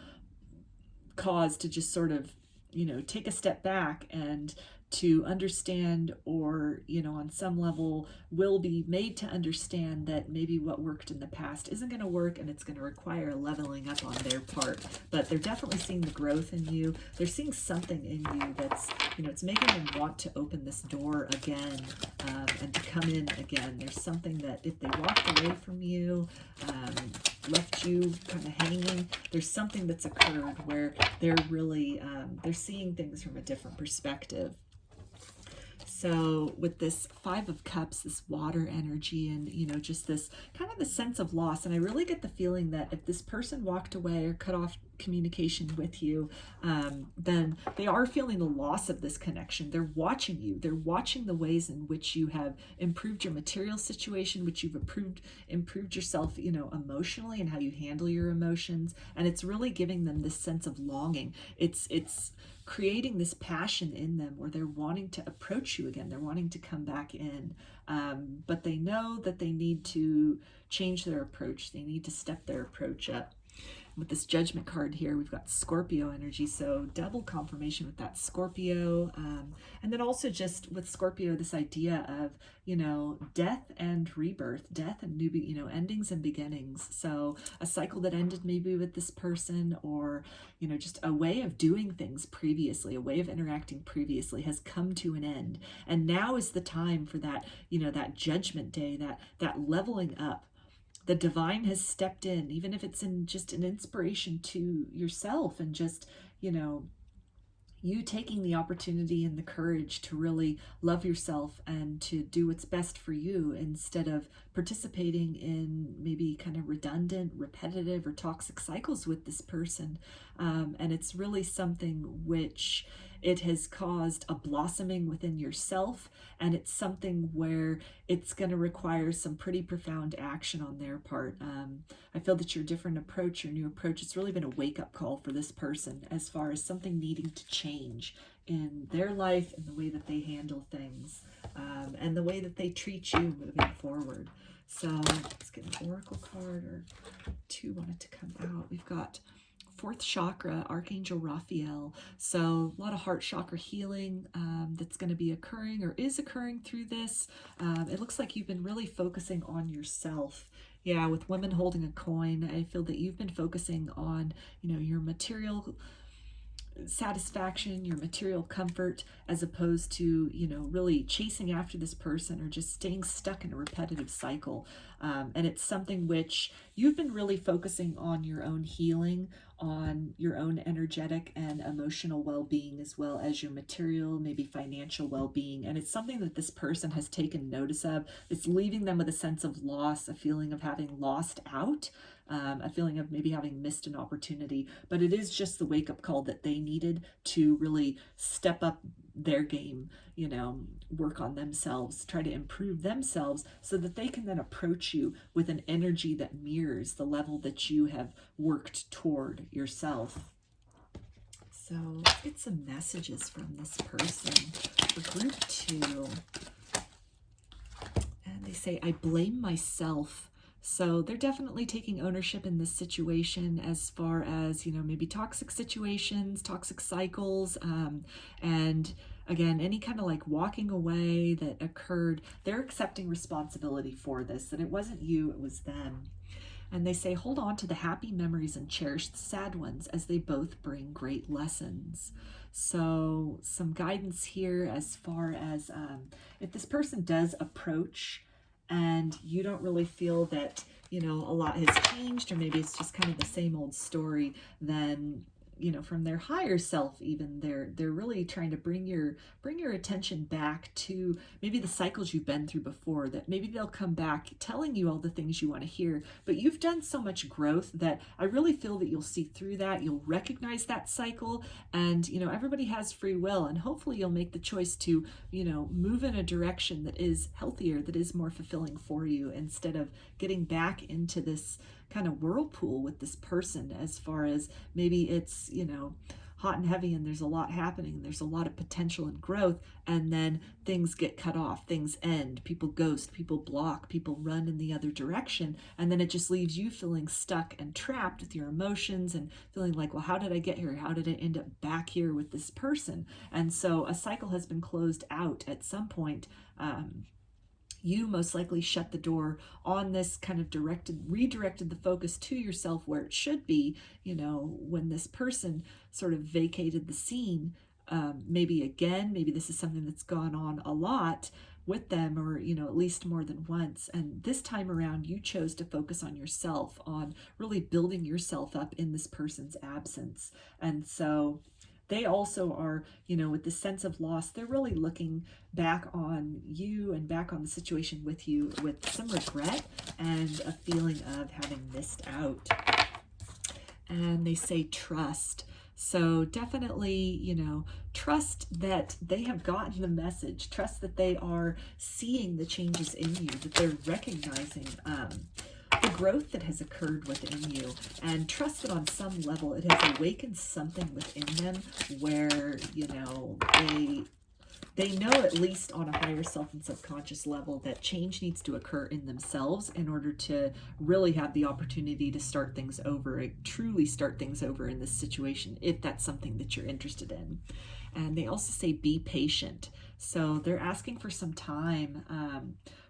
cause to just sort of, you know, take a step back and to understand, or, you know, on some level will be made to understand that maybe what worked in the past isn't going to work, and it's going to require leveling up on their part. But they're definitely seeing the growth in you. They're seeing something in you that's, you know, it's making them want to open this door again, and to come in again. There's something that if they walked away from you, left you kind of hanging, there's something that's occurred where they're really, they're seeing things from a different perspective. So with this Five of Cups, this water energy, and, you know, just this kind of the sense of loss. And I really get the feeling that if this person walked away or cut off communication with you, then they are feeling the loss of this connection. They're watching you. They're watching the ways in which you have improved your material situation, which you've improved yourself, you know, emotionally, and how you handle your emotions. And it's really giving them this sense of longing. It's creating this passion in them where they're wanting to approach you again. They're wanting to come back in, but they know that they need to change their approach. They need to step their approach up. With this Judgment card here, we've got Scorpio energy, so double confirmation with that Scorpio. And then also just with Scorpio, this idea of, you know, death and rebirth, death and new, you know, endings and beginnings. So a cycle that ended maybe with this person, or, you know, just a way of doing things previously, a way of interacting previously has come to an end. And now is the time for that, you know, that judgment day, that leveling up. The divine has stepped in, even if it's in just an inspiration to yourself, and just, you know, you taking the opportunity and the courage to really love yourself and to do what's best for you, instead of participating in maybe kind of redundant, repetitive, or toxic cycles with this person. And it's really something which it has caused a blossoming within yourself, and it's something where it's going to require some pretty profound action on their part. I feel that your different approach, your new approach, it's really been a wake-up call for this person as far as something needing to change in their life and the way that they handle things, and the way that they treat you moving forward. So let's get an oracle card, or two wanted to come out. We've got fourth chakra, Archangel Raphael. So a lot of heart chakra healing that's going to be occurring, or is occurring through this. It looks like you've been really focusing on yourself. Yeah, with women holding a coin, I feel that you've been focusing on, you know, your material satisfaction, your material comfort, as opposed to, you know, really chasing after this person, or just staying stuck in a repetitive cycle. And it's something which you've been really focusing on your own healing, on your own energetic and emotional well-being, as well as your material, maybe financial well-being. And it's something that this person has taken notice of. It's leaving them with a sense of loss, a feeling of having lost out, a feeling of maybe having missed an opportunity. But it is just the wake-up call that they needed to really step up their game, you know, work on themselves, try to improve themselves, so that they can then approach you with an energy that mirrors the level that you have worked toward yourself. So let's get some messages from this person for group 2. And they say, I blame myself. So they're definitely taking ownership in this situation, as far as, you know, maybe toxic situations, toxic cycles, and again, any kind of like walking away that occurred. They're accepting responsibility for this, that it wasn't you, it was them. And they say, hold on to the happy memories and cherish the sad ones, as they both bring great lessons. So some guidance here as far as if this person does approach and you don't really feel that, you know, a lot has changed, or maybe it's just kind of the same old story, then you know, from their higher self, even they're really trying to bring your attention back to maybe the cycles you've been through before, that maybe they'll come back telling you all the things you want to hear, but you've done so much growth that I really feel that you'll see through that, you'll recognize that cycle, and you know, everybody has free will, and hopefully you'll make the choice to, you know, move in a direction that is healthier, that is more fulfilling for you, instead of getting back into this kind of whirlpool with this person, as far as maybe it's, you know, hot and heavy and there's a lot happening and there's a lot of potential and growth, and then things get cut off, things end, people ghost, people block, people run in the other direction, and then it just leaves you feeling stuck and trapped with your emotions and feeling like, well, how did I get here? How did I end up back here with this person? And so a cycle has been closed out at some point. You most likely shut the door on this, kind of redirected the focus to yourself where it should be, you know, when this person sort of vacated the scene. Maybe this is something that's gone on a lot with them, or, you know, at least more than once. And this time around, you chose to focus on yourself, on really building yourself up in this person's absence. And so they also are, you know, with this sense of loss, they're really looking back on you and back on the situation with you with some regret and a feeling of having missed out. And they say trust. So definitely, you know, trust that they have gotten the message, trust that they are seeing the changes in you, that they're recognizing the growth that has occurred within you, and trust that on some level it has awakened something within them where, you know, they know, at least on a higher self and subconscious level, that change needs to occur in themselves in order to really have the opportunity to start things over, truly start things over in this situation, if that's something that you're interested in. And they also say be patient. So they're asking for some time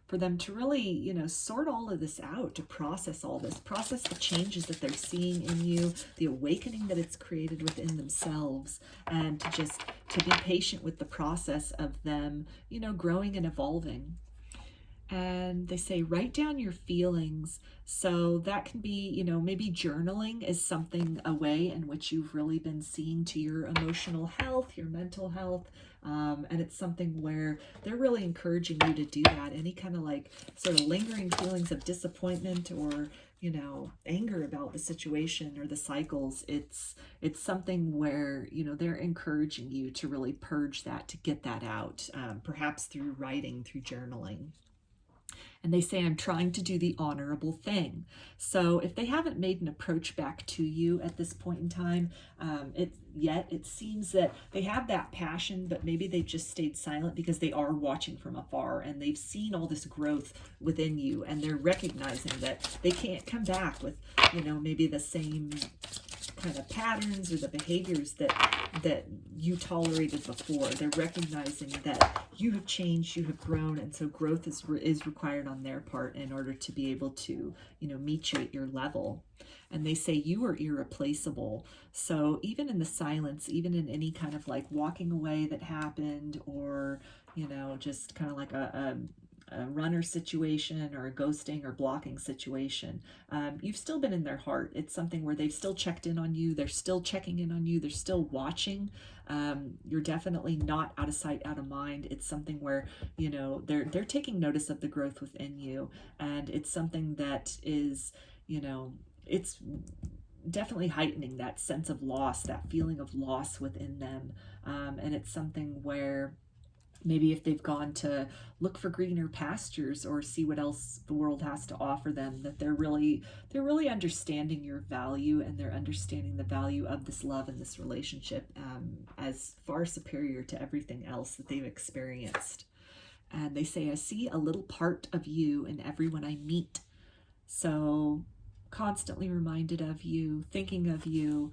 for them to really, you know, sort all of this out, to process all this, process the changes that they're seeing in you, the awakening that it's created within themselves, and to be patient with the process of them, you know, growing and evolving. And they say write down your feelings. So that can be, you know, maybe journaling is something, a way in which you've really been seeing to your emotional health, your mental health. And it's something where they're really encouraging you to do that. Any kind of like sort of lingering feelings of disappointment or, you know, anger about the situation or the cycles, it's something where, you know, they're encouraging you to really purge that, to get that out, perhaps through writing, through journaling. And they say, I'm trying to do the honorable thing. So if they haven't made an approach back to you at this point in time, it seems that they have that passion, but maybe they've just stayed silent because they are watching from afar and they've seen all this growth within you, and they're recognizing that they can't come back with, you know, maybe the same kind of patterns or the behaviors that you tolerated before. They're recognizing that you have changed, you have grown, and so growth is required on their part in order to be able to, you know, meet you at your level. And they say you are irreplaceable. So even in the silence, even in any kind of like walking away that happened, or, you know, just kind of like a runner situation or a ghosting or blocking situation, you've still been in their heart. It's something where they've still checked in on you. They're still checking in on you. They're still watching. You're definitely not out of sight, out of mind. It's something where, you know, they're taking notice of the growth within you. And it's something that is, you know, it's definitely heightening that sense of loss, that feeling of loss within them. And it's something where maybe if they've gone to look for greener pastures or see what else the world has to offer them, that they're really understanding your value, and they're understanding the value of this love and this relationship as far superior to everything else that they've experienced. And they say, I see a little part of you in everyone I meet. So constantly reminded of you, thinking of you.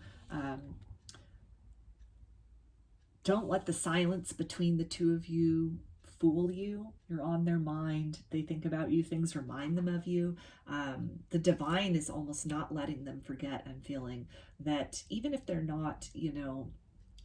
Don't let the silence between the two of you fool you. You're on their mind. They think about you. Things remind them of you. The divine is almost not letting them forget. I'm feeling that even if they're not, you know,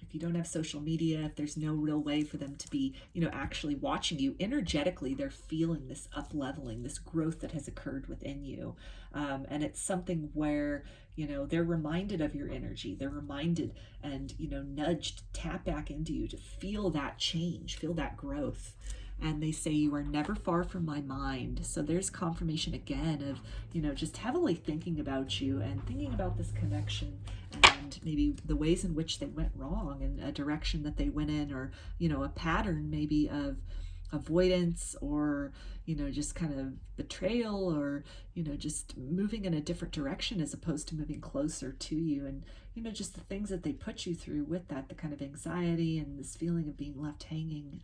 if you don't have social media, if there's no real way for them to be, you know, actually watching you, energetically, they're feeling this up-leveling, this growth that has occurred within you. And it's something where, you know, they're reminded of your energy. They're reminded and, you know, nudged, tap back into you to feel that change, feel that growth. And they say, you are never far from my mind. So there's confirmation again of, you know, just heavily thinking about you and thinking about this connection and maybe the ways in which they went wrong and a direction that they went in, or, you know, a pattern maybe of avoidance, or, you know, just kind of betrayal, or, you know, just moving in a different direction as opposed to moving closer to you. And, you know, just the things that they put you through with that, the kind of anxiety and this feeling of being left hanging.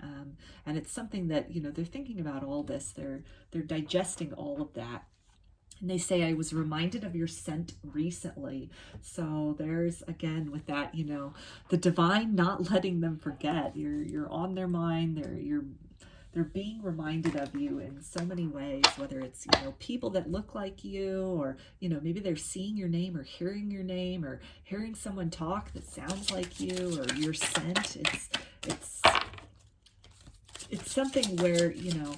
And it's something that, you know, they're thinking about all this. They're digesting all of that. And they say, I was reminded of your scent recently. So there's, again, with that, you know, the divine not letting them forget. You're on their mind. They're being reminded of you in so many ways, whether it's, you know, people that look like you, or, you know, maybe they're seeing your name or hearing your name, or hearing someone talk that sounds like you, or your scent. It's something where, you know,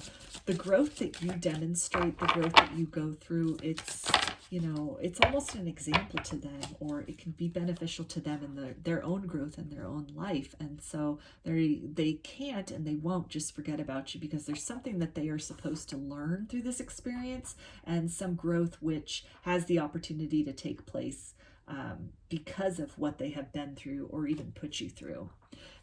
the growth that you demonstrate, the growth that you go through, it's, you know, it's almost an example to them, or it can be beneficial to them in their own growth in their own life. And so they can't and they won't just forget about you, because there's something that they are supposed to learn through this experience, and some growth which has the opportunity to take place because of what they have been through or even put you through.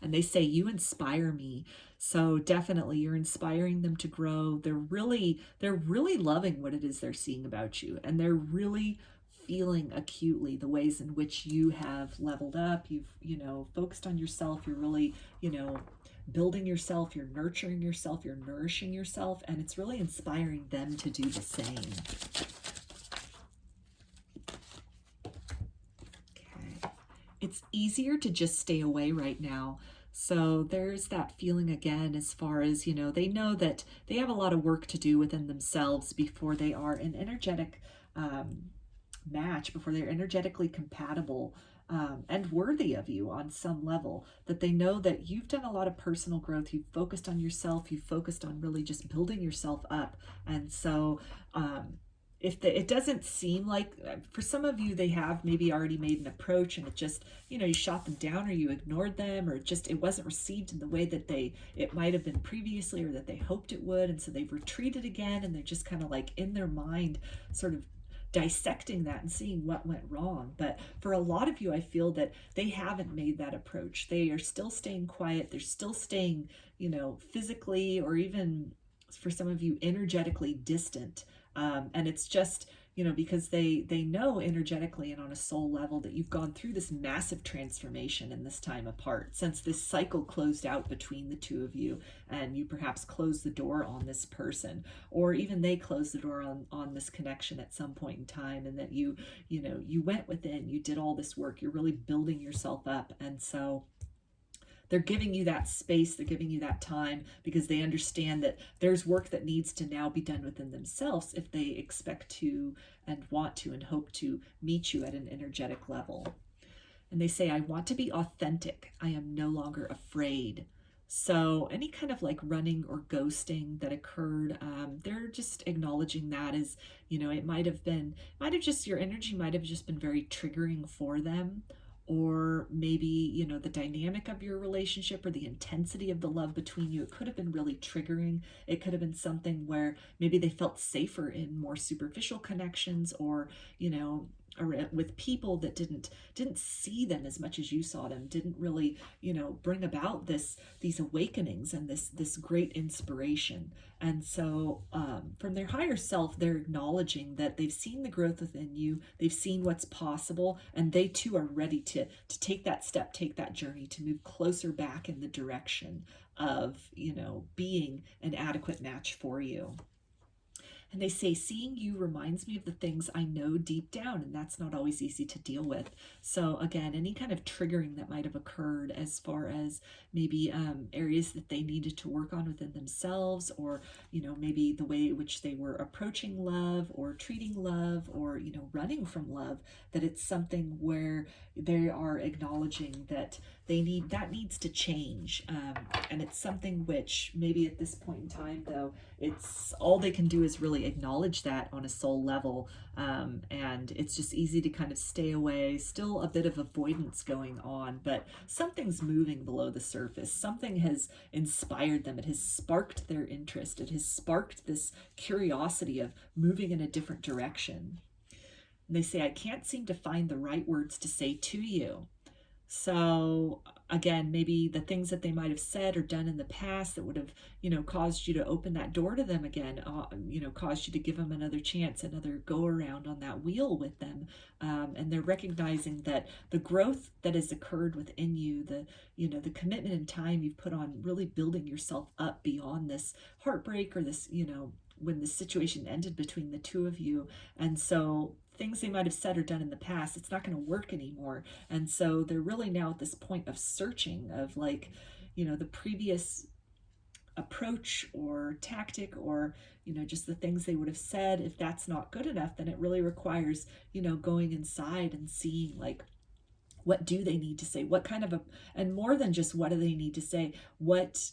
And they say, you inspire me. So definitely you're inspiring them to grow. They're really loving what it is they're seeing about you. And they're really feeling acutely the ways in which you have leveled up. You've, you know, focused on yourself. You're really, you know, building yourself. You're nurturing yourself. You're nourishing yourself. And it's really inspiring them to do the same. It's easier to just stay away right now. So there's that feeling again, as far as, you know, they know that they have a lot of work to do within themselves before they are an energetic match, before they're energetically compatible and worthy of you on some level. That they know that you've done a lot of personal growth. You've focused on yourself. You've focused on really just building yourself up. And so it doesn't seem like, for some of you, they have maybe already made an approach and it just, you know, you shot them down, or you ignored them, or just it wasn't received in the way that it might have been previously, or that they hoped it would. And so they've retreated again, and they're just kind of like in their mind sort of dissecting that and seeing what went wrong. But for a lot of you, I feel that they haven't made that approach. They are still staying quiet. They're still staying, you know, physically, or even for some of you, energetically distant. And it's just, you know, because they know energetically and on a soul level that you've gone through this massive transformation in this time apart, since this cycle closed out between the two of you, and you perhaps closed the door on this person, or even they closed the door on this connection at some point in time, and that you know, you went within, you did all this work, you're really building yourself up. And so they're giving you that space, they're giving you that time, because they understand that there's work that needs to now be done within themselves if they expect to and want to and hope to meet you at an energetic level. And they say, I want to be authentic. I am no longer afraid. So any kind of like running or ghosting that occurred, they're just acknowledging that as, you know, your energy might have just been very triggering for them. Or maybe, you know, the dynamic of your relationship or the intensity of the love between you, it could have been really triggering. It could have been something where maybe they felt safer in more superficial connections, or, you know, or with people that didn't see them as much as you saw them, didn't really, you know, bring about these awakenings and this great inspiration. And so from their higher self, they're acknowledging that they've seen the growth within you, they've seen what's possible, and they too are ready to take that step, take that journey, to move closer back in the direction of, you know, being an adequate match for you. And they say, seeing you reminds me of the things I know deep down, and that's not always easy to deal with. So again, any kind of triggering that might have occurred as far as maybe areas that they needed to work on within themselves, or, you know, maybe the way in which they were approaching love or treating love, or, you know, running from love, that it's something where they are acknowledging that that needs to change. And it's something which maybe at this point in time, though, it's all they can do is really acknowledge that on a soul level. And it's just easy to kind of stay away, still a bit of avoidance going on, but something's moving below the surface. Something has inspired them. It has sparked their interest. It has sparked this curiosity of moving in a different direction. And they say, I can't seem to find the right words to say to you. So again, maybe the things that they might have said or done in the past that would have, caused you to open that door to them again, caused you to give them another chance, another go around on that wheel with them. And they're recognizing that the growth that has occurred within you, the commitment and time you've put on really building yourself up beyond this heartbreak or this, when the situation ended between the two of you. And so things they might have said or done in the past, it's not going to work anymore. And so they're really now at this point of searching of the previous approach or tactic or, just the things they would have said. If that's not good enough, then it really requires, going inside and seeing what do they need to say? What kind of and more than just what do they need to say? What,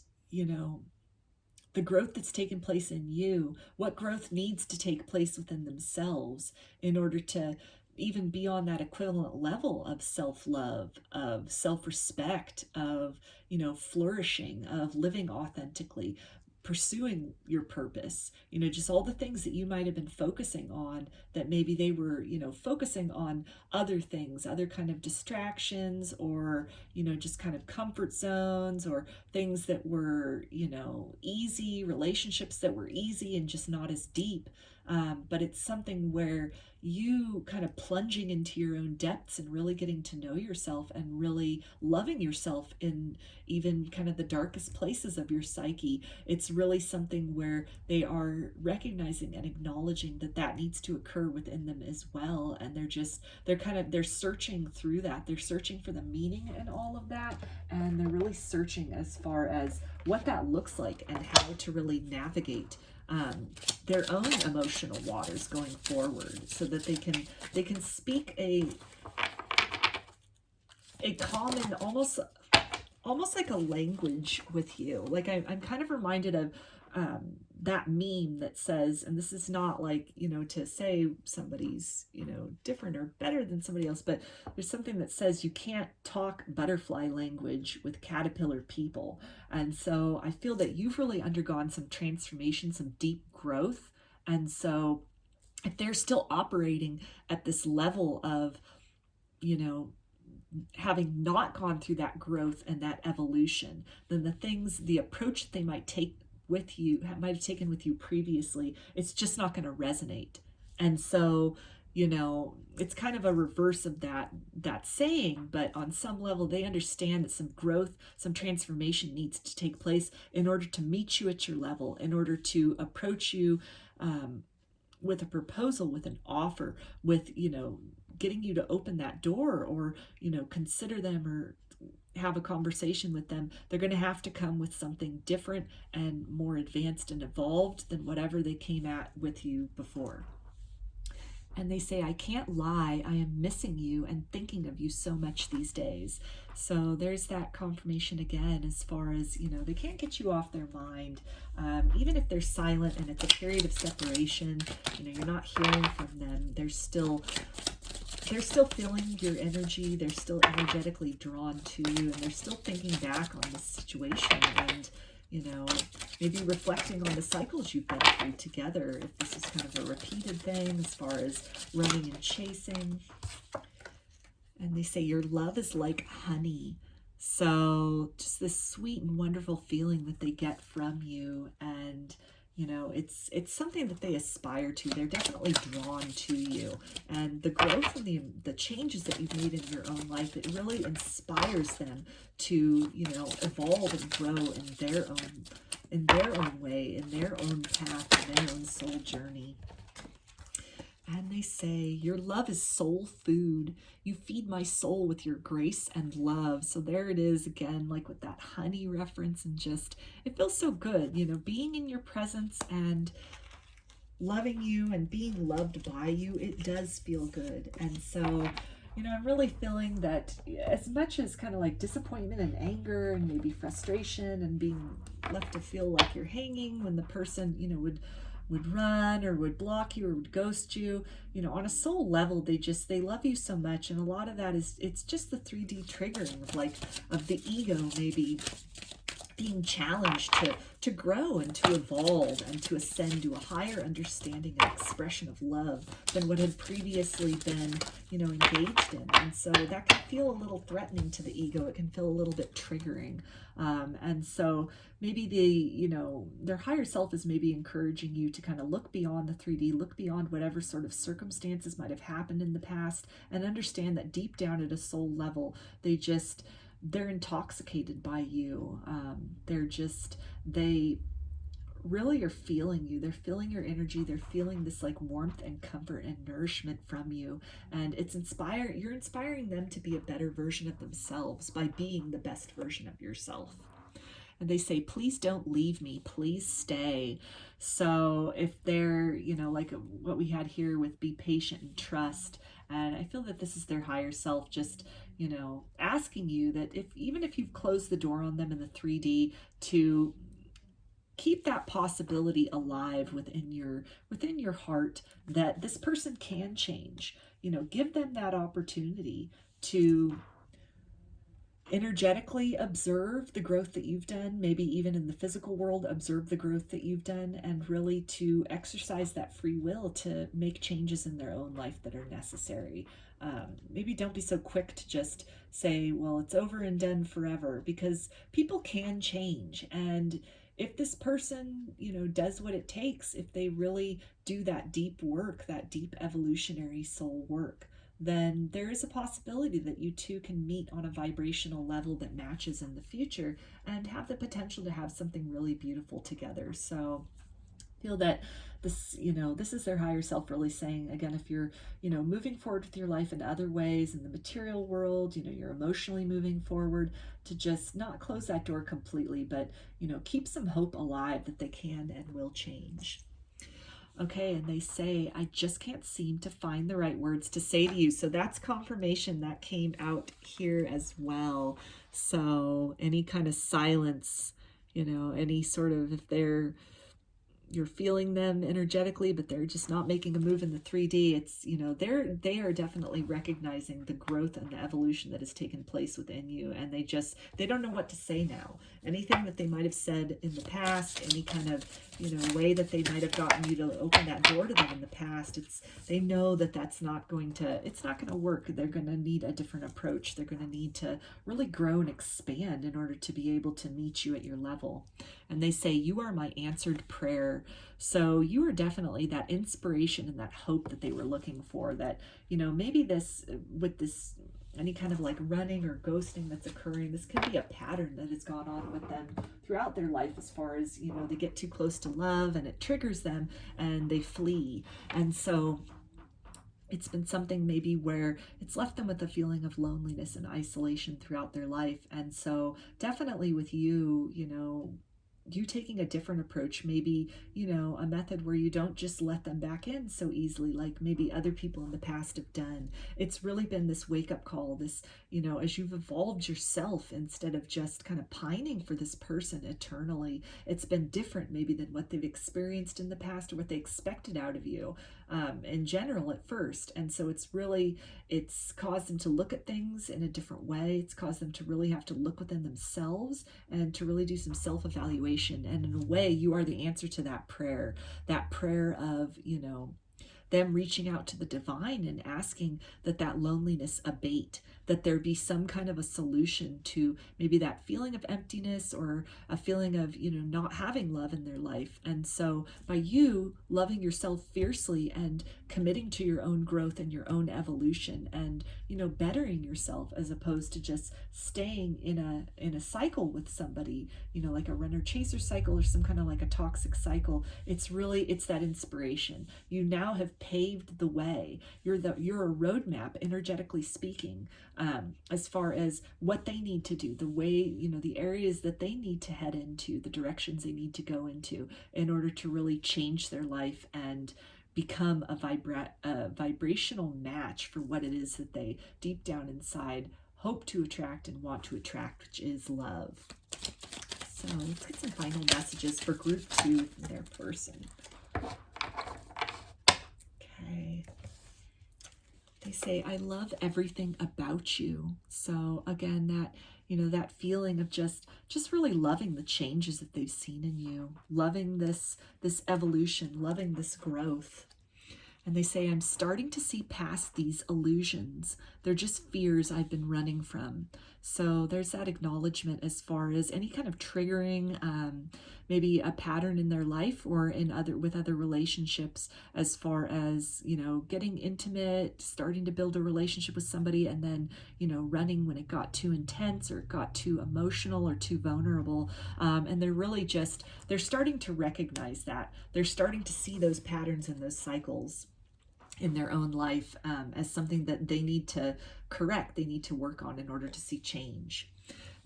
the growth that's taken place in you, what growth needs to take place within themselves in order to even be on that equivalent level of self-love, of self-respect, of, flourishing, of living authentically, pursuing your purpose, just all the things that you might have been focusing on that maybe they were, focusing on other things, other kind of distractions or, just kind of comfort zones or things that were, easy, relationships that were easy and just not as deep. But it's something where you kind of plunging into your own depths and really getting to know yourself and really loving yourself in even kind of the darkest places of your psyche. It's really something where they are recognizing and acknowledging that needs to occur within them as well. And they're searching through that. They're searching for the meaning in all of that. And they're really searching as far as what that looks like and how to really navigate their own emotional waters going forward, so that they can speak a common, almost like a language with you. Like I'm kind of reminded of that meme that says, and this is not to say somebody's different or better than somebody else, but there's something that says you can't talk butterfly language with caterpillar people. And so I feel that you've really undergone some transformation, some deep growth. And so if they're still operating at this level of having not gone through that growth and that evolution, then the approach that they might take with you, might have taken with you previously, it's just not going to resonate. And so, it's kind of a reverse of that saying, but on some level they understand that some growth, some transformation needs to take place in order to meet you at your level, in order to approach you with a proposal, with an offer, with, getting you to open that door or, consider them or have a conversation with them. They're going to have to come with something different and more advanced and evolved than whatever they came at with you before. And they say, I can't lie, I am missing you and thinking of you so much these days. So there's that confirmation again, as far as, they can't get you off their mind. Even if they're silent and it's a period of separation, you're not hearing from them, they're still feeling your energy. They're still energetically drawn to you, and they're still thinking back on this situation and, maybe reflecting on the cycles you've been through together, if this is kind of a repeated thing as far as running and chasing. And they say your love is like honey. So just this sweet and wonderful feeling that they get from you. And it's something that they aspire to. They're definitely drawn to you, and the growth and the changes that you've made in your own life, it really inspires them to evolve and grow in their own way, in their own path, in their own soul journey. And they say, your love is soul food. You feed my soul with your grace and love. So there it is again, like with that honey reference, and just, it feels so good, being in your presence and loving you and being loved by you. It does feel good. And so, I'm really feeling that as much as kind of like disappointment and anger and maybe frustration and being left to feel like you're hanging when the person, would would run or would block you or would ghost you. You know, on a soul level, they love you so much. And a lot of that is, it's just the 3D triggering of like, of the ego maybe being challenged to grow and to evolve and to ascend to a higher understanding and expression of love than what had previously been, you know, engaged in. And so that can feel a little threatening to the ego. It can feel a little bit triggering. And so maybe you know, their higher self is maybe encouraging you to kind of look beyond the 3D, look beyond whatever sort of circumstances might have happened in the past, and understand that deep down at a soul level, they're intoxicated by you. They really are feeling you. They're feeling your energy. They're feeling this like warmth and comfort and nourishment from you. And you're inspiring them to be a better version of themselves by being the best version of yourself. And they say, please don't leave me, please stay. So if they're, you know, like what we had here with be patient and trust, and I feel that this is their higher self just, you know, asking you that even if you've closed the door on them in the 3D, to keep that possibility alive within your heart, that this person can change. You know, give them that opportunity to energetically observe the growth that you've done, maybe even in the physical world, observe the growth that you've done, and really to exercise that free will to make changes in their own life that are necessary. Maybe don't be so quick to just say, well, it's over and done forever, because people can change. And if this person, you know, does what it takes, if they really do that deep work, that deep evolutionary soul work, then there is a possibility that you two can meet on a vibrational level that matches in the future and have the potential to have something really beautiful together. So I feel that this, you know, this is their higher self really saying, again, if you're, you know, moving forward with your life in other ways in the material world, you know, you're emotionally moving forward, to just not close that door completely, but, you know, keep some hope alive that they can and will change. Okay, and they say, I just can't seem to find the right words to say to you. So that's confirmation that came out here as well. So any kind of silence, you know, any sort of, if you're feeling them energetically, but they're just not making a move in the 3D, it's, you know, they are definitely recognizing the growth and the evolution that has taken place within you, and they don't know what to say now. Anything that they might have said in the past, any kind of, you know, way that they might have gotten you to open that door to them in the past, they know that it's not going to work. They're going to need a different approach. They're going to need to really grow and expand in order to be able to meet you at your level. And they say, you are my answered prayer. So you are definitely that inspiration and that hope that they were looking for, that, you know, maybe with this any kind of like running or ghosting that's occurring, this could be a pattern that has gone on with them throughout their life, as far as, you know, they get too close to love and it triggers them and they flee. And so it's been something maybe where it's left them with a feeling of loneliness and isolation throughout their life. And so definitely with you, you know, you taking a different approach, maybe, you know, a method where you don't just let them back in so easily like maybe other people in the past have done. It's really been this wake-up call, this, you know, as you've evolved yourself, instead of just kind of pining for this person eternally, it's been different maybe than what they've experienced in the past or what they expected out of you in general at first. And so it's caused them to look at things in a different way. It's caused them to really have to look within themselves and to really do some self-evaluation. And in a way, you are the answer to that prayer of, you know, them reaching out to the divine and asking that loneliness abate, that there be some kind of a solution to maybe that feeling of emptiness or a feeling of, you know, not having love in their life. And so by you loving yourself fiercely and committing to your own growth and your own evolution and, you know, bettering yourself, as opposed to just staying in a cycle with somebody, you know, like a runner chaser cycle or some kind of like a toxic cycle, it's that inspiration. You now have paved the way. You're a roadmap, energetically speaking, as far as what they need to do, the way, you know, the areas that they need to head into, the directions they need to go into in order to really change their life and become a vibrational match for what it is that they deep down inside hope to attract and want to attract, which is love. So let's get some final messages for group 2 from their person. Okay. They say, I love everything about you. So again, that, you know, that feeling of just really loving the changes that they've seen in you, loving this evolution, loving this growth. And they say, I'm starting to see past these illusions. They're just fears I've been running from. So there's that acknowledgement as far as any kind of triggering, maybe a pattern in their life or with other relationships, as far as, you know, getting intimate, starting to build a relationship with somebody, and then, you know, running when it got too intense or it got too emotional or too vulnerable. And they're really they're starting to recognize that. They're starting to see those patterns and those cycles in their own life as something that they need to correct, they need to work on in order to see change.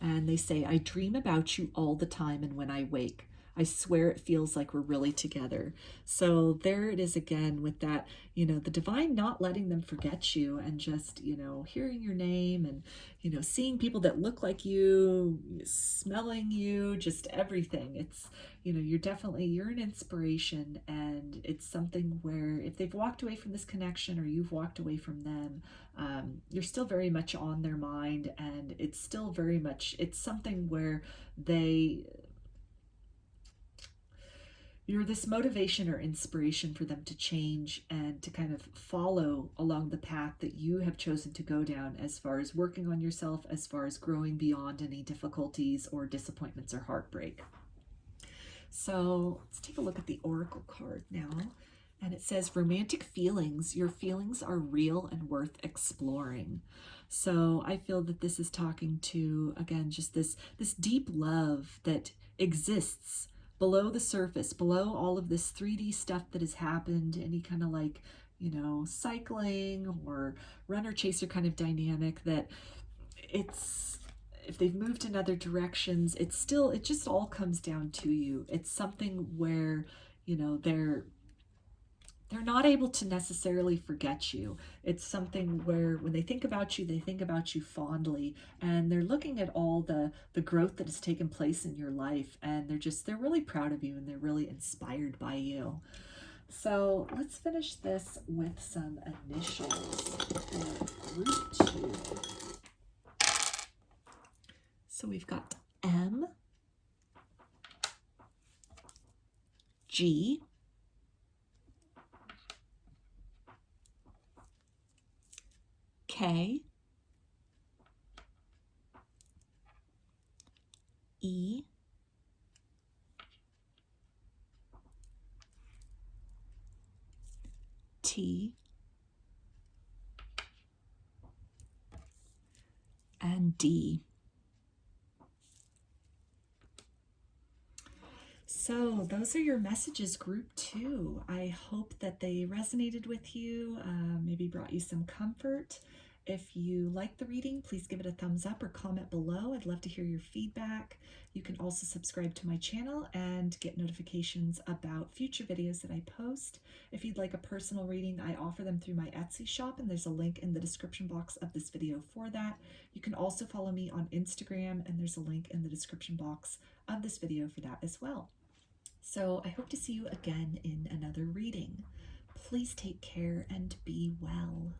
And they say, I dream about you all the time, and when I wake, I swear it feels like we're really together. So there it is again with that, you know, the divine not letting them forget you, and just, you know, hearing your name, and, you know, seeing people that look like you, smelling you, just everything. It's, you know, you're an inspiration, and it's something where if they've walked away from this connection or you've walked away from them, you're still very much on their mind, and it's still very much, it's something where you're this motivation or inspiration for them to change and to kind of follow along the path that you have chosen to go down, as far as working on yourself, as far as growing beyond any difficulties or disappointments or heartbreak. So let's take a look at the Oracle card now. And it says, romantic feelings. Your feelings are real and worth exploring. So I feel that this is talking to, again, just this deep love that exists below the surface, below all of this 3D stuff that has happened, any kind of like, you know, cycling or runner-chaser kind of dynamic, that it's, if they've moved in other directions, it just all comes down to you. It's something where, you know, they're not able to necessarily forget you. It's something where when they think about you, they think about you fondly, and they're looking at all the growth that has taken place in your life, and they're really proud of you, and they're really inspired by you. So let's finish this with some initials for group 2. So we've got M, G, K, E, T, and D. So those are your messages, group 2. I hope that they resonated with you, maybe brought you some comfort. If you like the reading, please give it a thumbs up or comment below. I'd love to hear your feedback. You can also subscribe to my channel and get notifications about future videos that I post. If you'd like a personal reading, I offer them through my Etsy shop, and there's a link in the description box of this video for that. You can also follow me on Instagram, and there's a link in the description box of this video for that as well. So I hope to see you again in another reading. Please take care and be well.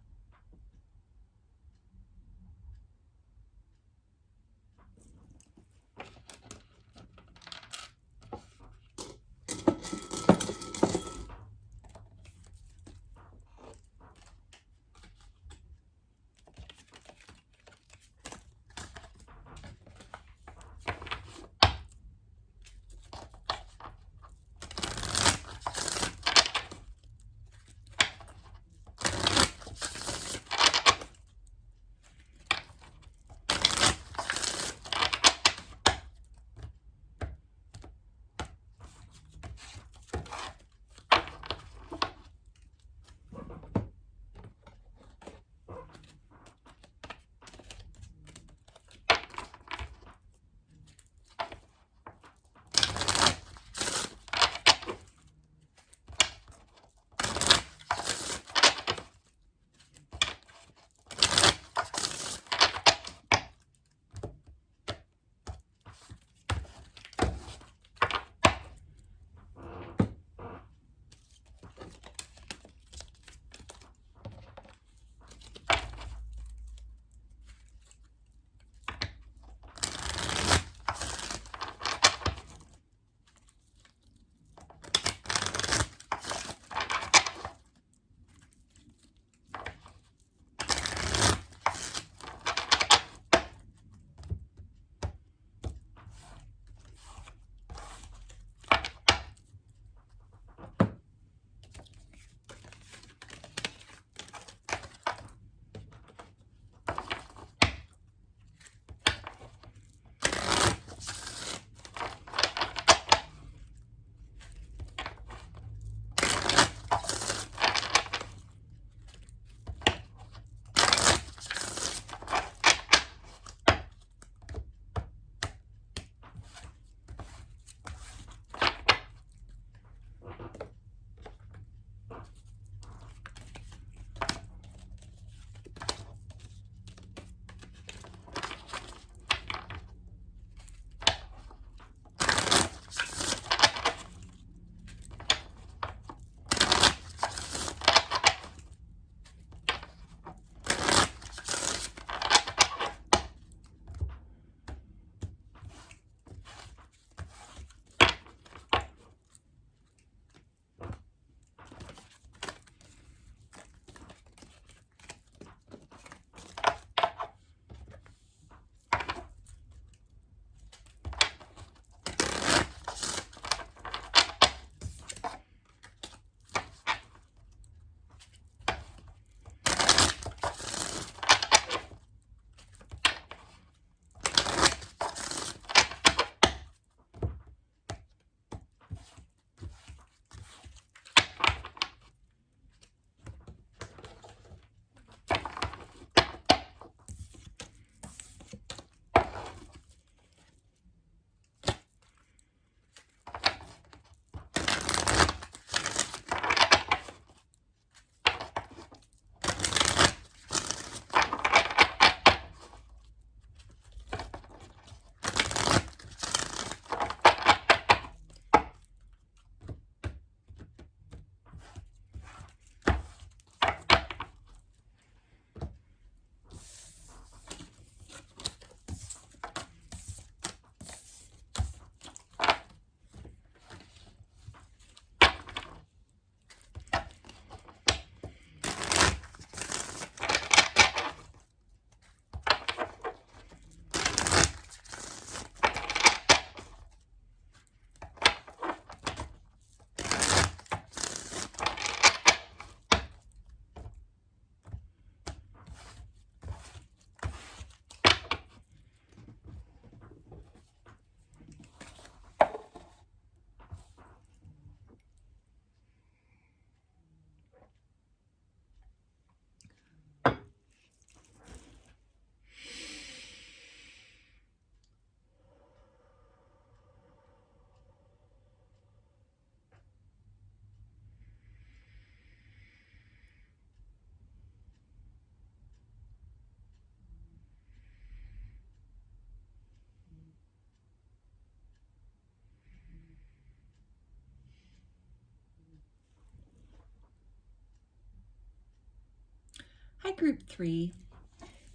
group 3,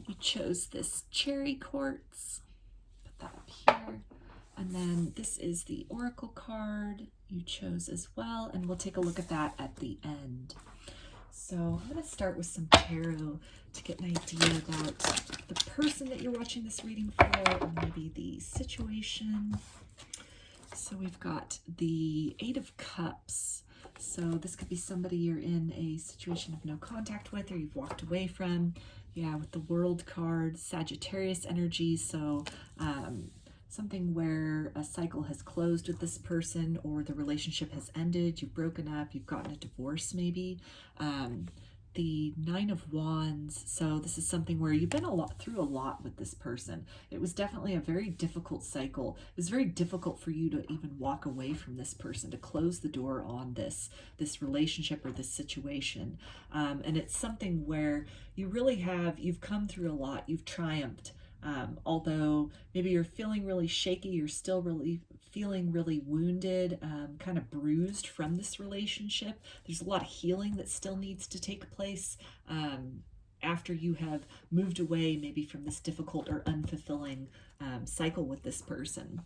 you chose this cherry quartz. Put that up here. And then this is the oracle card you chose as well, and we'll take a look at that at the end. So I'm going to start with some tarot to get an idea about the person that you're watching this reading for, or maybe the situation. So we've got the 8 of Cups. So this could be somebody you're in a situation of no contact with, or you've walked away from. Yeah, with the World card, Sagittarius energy. So something where a cycle has closed with this person, or the relationship has ended, you've broken up, you've gotten a divorce maybe. The 9 of Wands, so this is something where you've been through a lot with this person. It was definitely a very difficult cycle. It was very difficult for you to even walk away from this person, to close the door on this relationship or this situation. And it's something where you really you've come through a lot, you've triumphed. Although maybe you're feeling really shaky, you're still really feeling really wounded, kind of bruised from this relationship. There's a lot of healing that still needs to take place after you have moved away maybe from this difficult or unfulfilling cycle with this person.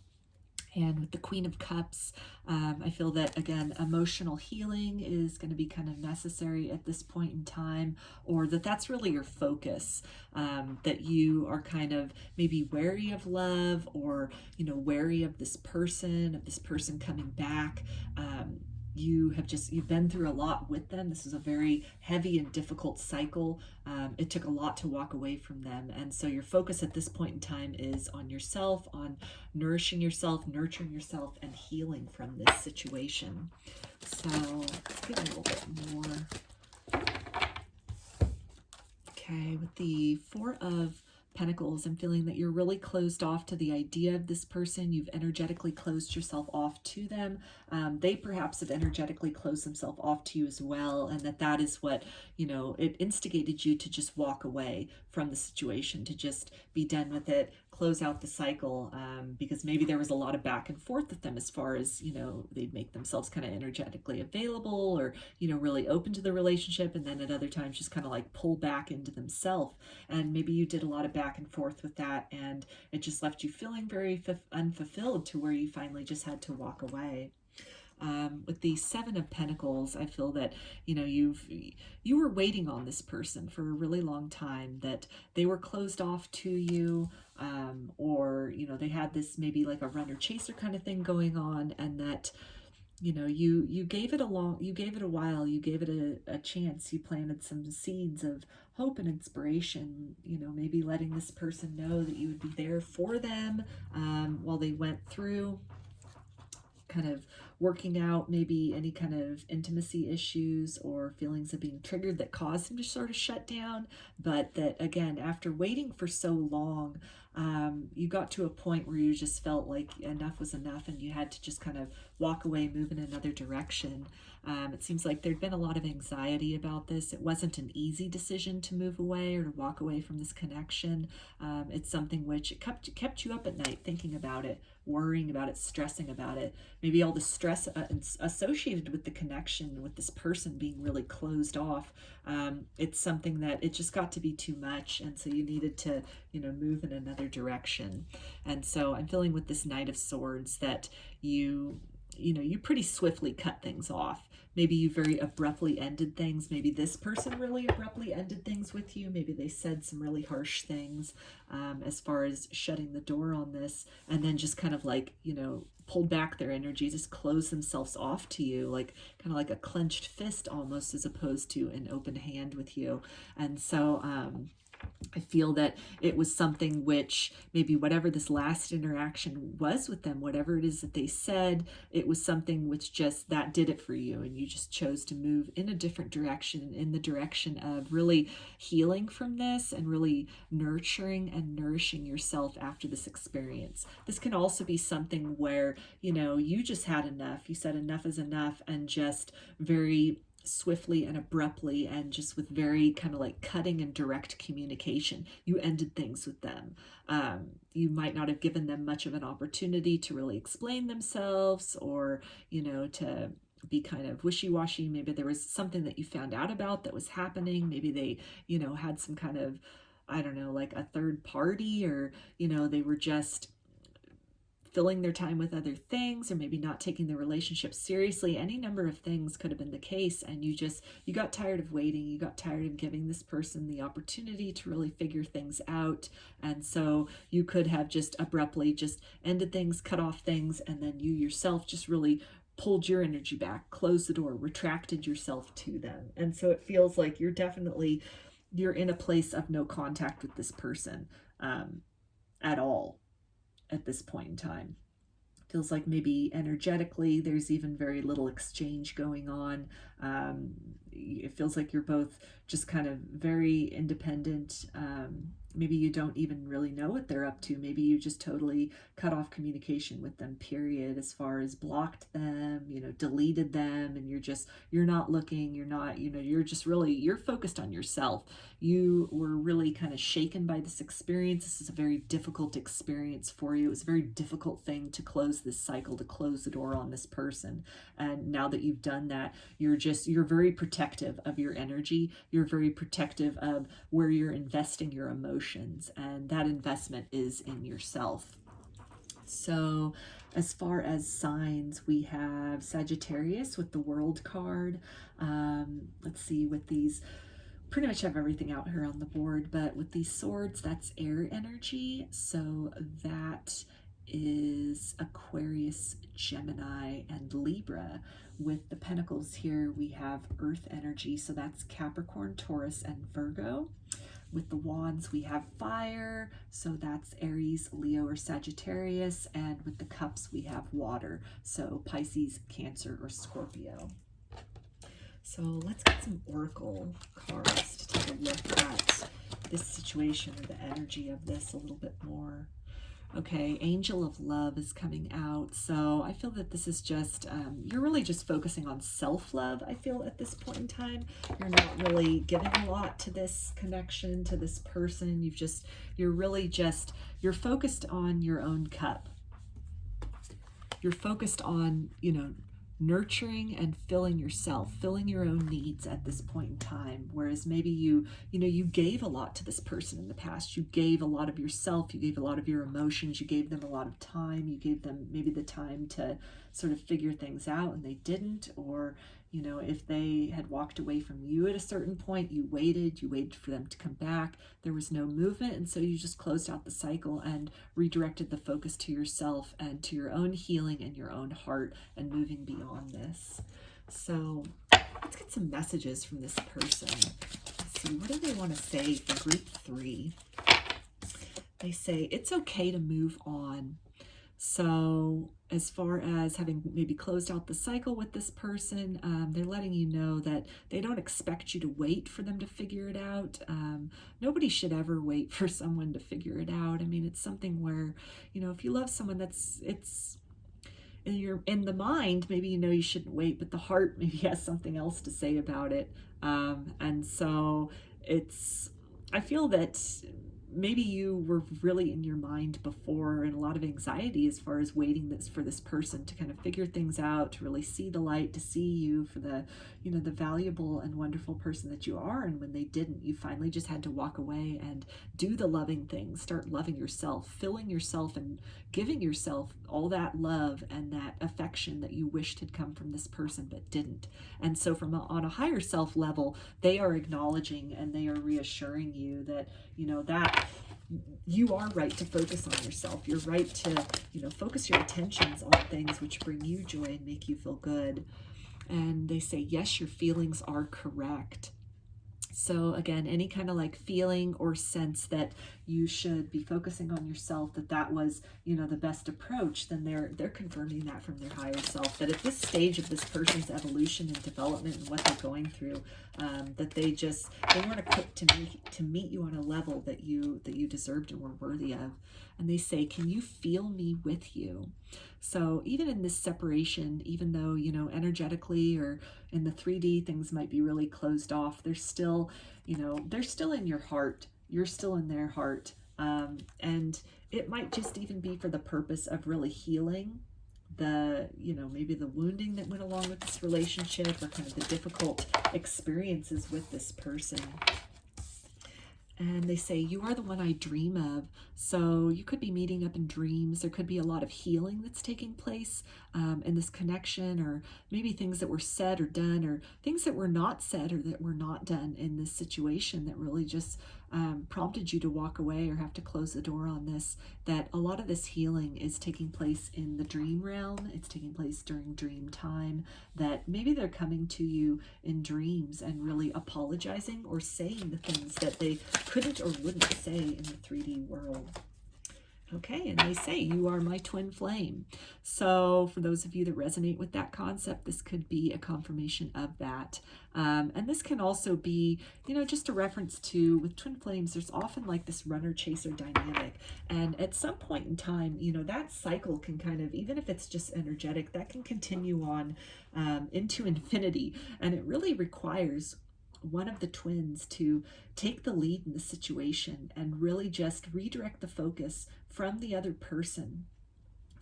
And with the Queen of Cups, I feel that, again, emotional healing is going to be kind of necessary at this point in time, or that's really your focus, that you are kind of maybe wary of love, or, wary of this person coming back. You've been through a lot with them. This is a very heavy and difficult cycle. It took a lot to walk away from them. And so your focus at this point in time is on yourself, on nourishing yourself, nurturing yourself, and healing from this situation. So let's get a little bit more. Okay, with the 4 of Pentacles, I'm feeling that you're really closed off to the idea of this person. You've energetically closed yourself off to them. They perhaps have energetically closed themselves off to you as well, and that is what, it instigated you to just walk away from the situation, to just be done with it, close out the cycle, because maybe there was a lot of back and forth with them as far as, they'd make themselves kind of energetically available, or, really open to the relationship, and then at other times just kind of like pull back into themselves. And maybe you did a lot of back and forth with that, and it just left you feeling very unfulfilled, to where you finally just had to walk away. With the 7 of Pentacles, I feel that, you were waiting on this person for a really long time, that they were closed off to you, or, they had this maybe like a runner chaser kind of thing going on, and that, you gave it a while, you gave it a chance, you planted some seeds of hope and inspiration, maybe letting this person know that you would be there for them while they went through kind of working out maybe any kind of intimacy issues or feelings of being triggered that caused them to sort of shut down. But that, again, after waiting for so long, you got to a point where you just felt like enough was enough, and you had to just kind of walk away, move in another direction. It seems like there'd been a lot of anxiety about this. It wasn't an easy decision to move away or to walk away from this connection. It's something which it kept you up at night thinking about it, worrying about it, stressing about it. Maybe all the stress associated with the connection with this person being really closed off. It's something that it just got to be too much, and so you needed to, move in another direction. And so I'm feeling with this Knight of Swords that you pretty swiftly cut things off. Maybe you very abruptly ended things. Maybe this person really abruptly ended things with you. Maybe they said some really harsh things as far as shutting the door on this, and then just kind of like, pulled back their energy, just closed themselves off to you, like kind of like a clenched fist almost, as opposed to an open hand with you. And so I feel that it was something which maybe whatever this last interaction was with them, whatever it is that they said, it was something which just that did it for you, and you just chose to move in a different direction, in the direction of really healing from this and really nurturing and nourishing yourself after this experience. This can also be something where, you just had enough. You said enough is enough, and just very swiftly and abruptly, and just with very kind of like cutting and direct communication, you ended things with them. You might not have given them much of an opportunity to really explain themselves, or to be kind of wishy-washy. Maybe there was something that you found out about that was happening. Maybe they, you know, had some kind of, I don't know, like a third party, or, you know, they were just filling their time with other things, or maybe not taking the relationship seriously. Any number of things could have been the case, and you got tired of waiting. You got tired of giving this person the opportunity to really figure things out, and so you could have just abruptly just ended things, cut off things, and then you yourself just really pulled your energy back, closed the door, retracted yourself to them. And so it feels like you're in a place of no contact with this person at all at this point in time. Feels like maybe energetically there's even very little exchange going on. It feels like you're both just kind of very independent. Maybe you don't even really know what they're up to. Maybe you just totally cut off communication with them, period, as far as blocked them, you know, deleted them, and you're not looking, you're focused on yourself. You were really kind of shaken by this experience. This is a very difficult experience for you. It was a very difficult thing to close this cycle, to close the door on this person. And now that you've done that, you're very protective of your energy. You're very protective of where you're investing your emotions, and that investment is in yourself. So as far as signs, we have Sagittarius with the World card. Let's see, with these, pretty much have everything out here on the board, but with these swords, that's air energy. So that is Aquarius, Gemini, and Libra. With the pentacles here, we have earth energy. So that's Capricorn, Taurus, and Virgo. With the wands, we have fire. So that's Aries, Leo, or Sagittarius. And with the cups, we have water. So Pisces, Cancer, or Scorpio. So let's get some oracle cards to take a look at this situation, or the energy of this a little bit more. Okay, Angel of Love is coming out. So I feel that this is just, you're really just focusing on self-love, I feel, at this point in time. You're not really giving a lot to this connection, to this person. You're focused on your own cup. You're focused on, you know, nurturing and filling yourself, filling your own needs at this point in time. Whereas maybe you gave a lot to this person in the past. You gave a lot of yourself, you gave a lot of your emotions, you gave them a lot of time, you gave them maybe the time to sort of figure things out, and they didn't. Or, you know, if they had walked away from you at a certain point, you waited for them to come back. There was no movement, and so you just closed out the cycle and redirected the focus to yourself and to your own healing and your own heart and moving beyond this. So let's get some messages from this person. Let's see, what do they want to say for group 3? They say it's okay to move on. So as far as having maybe closed out the cycle with this person, they're letting you know that they don't expect you to wait for them to figure it out. Nobody should ever wait for someone to figure it out. I mean, it's something where, you know, if you love someone, it's in the mind, maybe you know you shouldn't wait, but the heart maybe has something else to say about it. And so I feel that maybe you were really in your mind before, and a lot of anxiety as far as waiting for this person to kind of figure things out, to really see the light, to see you for the, you know, the valuable and wonderful person that you are. And when they didn't, you finally just had to walk away and do the loving things, start loving yourself, filling yourself and giving yourself all that love and that affection that you wished had come from this person but didn't. And so on a higher self level, they are acknowledging and they are reassuring you that, you know, that you are right to focus on yourself. You're right to, you know, focus your attentions on things which bring you joy and make you feel good. And they say, yes, your feelings are correct. So again, any kind of like feeling or sense that you should be focusing on yourself, that was, you know, the best approach, then they're confirming that from their higher self, that at this stage of this person's evolution and development and what they're going through, that they weren't equipped to meet you on a level that you deserved and were worthy of. And they say, can you feel me with you? So even in this separation, even though, you know, energetically or in the 3D things might be really closed off, they're still, you know, they're still in your heart. You're still in their heart. And it might just even be for the purpose of really healing the, you know, maybe the wounding that went along with this relationship, or kind of the difficult experiences with this person. And they say, you are the one I dream of. So you could be meeting up in dreams. There could be a lot of healing that's taking place in this connection, or maybe things that were said or done, or things that were not said or that were not done in this situation that really just prompted you to walk away or have to close the door on this. That a lot of this healing is taking place in the dream realm. It's taking place during dream time, that maybe they're coming to you in dreams and really apologizing or saying the things that they couldn't or wouldn't say in the 3D world. Okay, and they say, you are my twin flame. So for those of you that resonate with that concept, this could be a confirmation of that. And this can also be, you know, just a reference to, with twin flames, there's often like this runner-chaser dynamic. And at some point in time, you know, that cycle can kind of, even if it's just energetic, that can continue on into infinity. And it really requires one of the twins to take the lead in the situation and really just redirect the focus from the other person,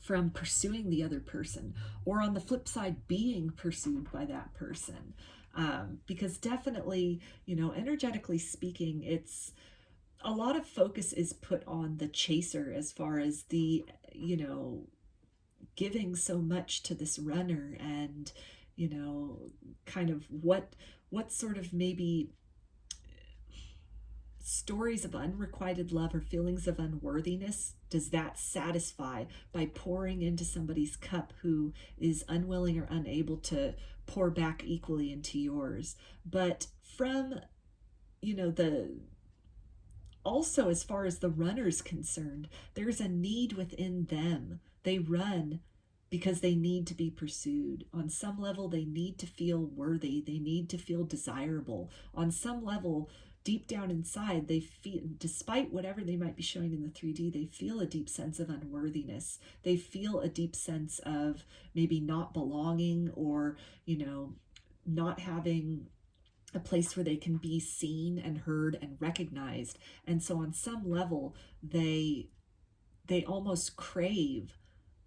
from pursuing the other person, or on the flip side, being pursued by that person. Because definitely, you know, energetically speaking, it's a lot of focus is put on the chaser as far as the, you know, giving so much to this runner, and, you know, kind of what sort of maybe stories of unrequited love or feelings of unworthiness does that satisfy by pouring into somebody's cup who is unwilling or unable to pour back equally into yours. But from, you know, also as far as the runner's concerned, there's a need within them. They run because they need to be pursued. On some level, they need to feel worthy. They need to feel desirable. On some level, deep down inside, they feel, despite whatever they might be showing in the 3D, they feel a deep sense of unworthiness. They feel a deep sense of maybe not belonging, or, you know, not having a place where they can be seen and heard and recognized. And so on some level, they almost crave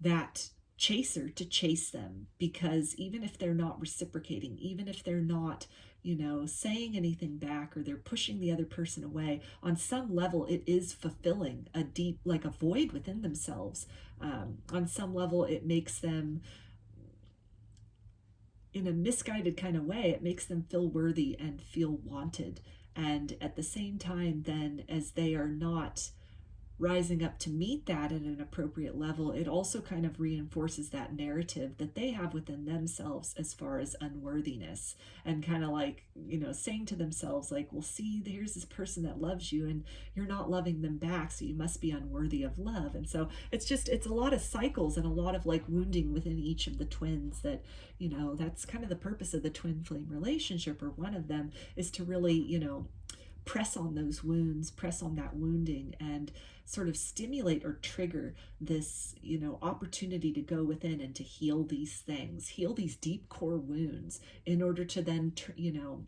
that chaser to chase them, because even if they're not reciprocating, even if they're not, you know, saying anything back, or they're pushing the other person away, on some level it is fulfilling a deep, like a void within themselves. On some level it makes them, in a misguided kind of way, it makes them feel worthy and feel wanted. And at the same time, then, as they are not rising up to meet that at an appropriate level, it also kind of reinforces that narrative that they have within themselves as far as unworthiness, and kind of like, you know, saying to themselves like, well, see, here's this person that loves you and you're not loving them back, so you must be unworthy of love. And so it's a lot of cycles and a lot of like wounding within each of the twins that, you know, that's kind of the purpose of the twin flame relationship, or one of them, is to really, you know, press on those wounds, press on that wounding, and sort of stimulate or trigger this, you know, opportunity to go within and to heal these things, heal these deep core wounds, in order to then, you know,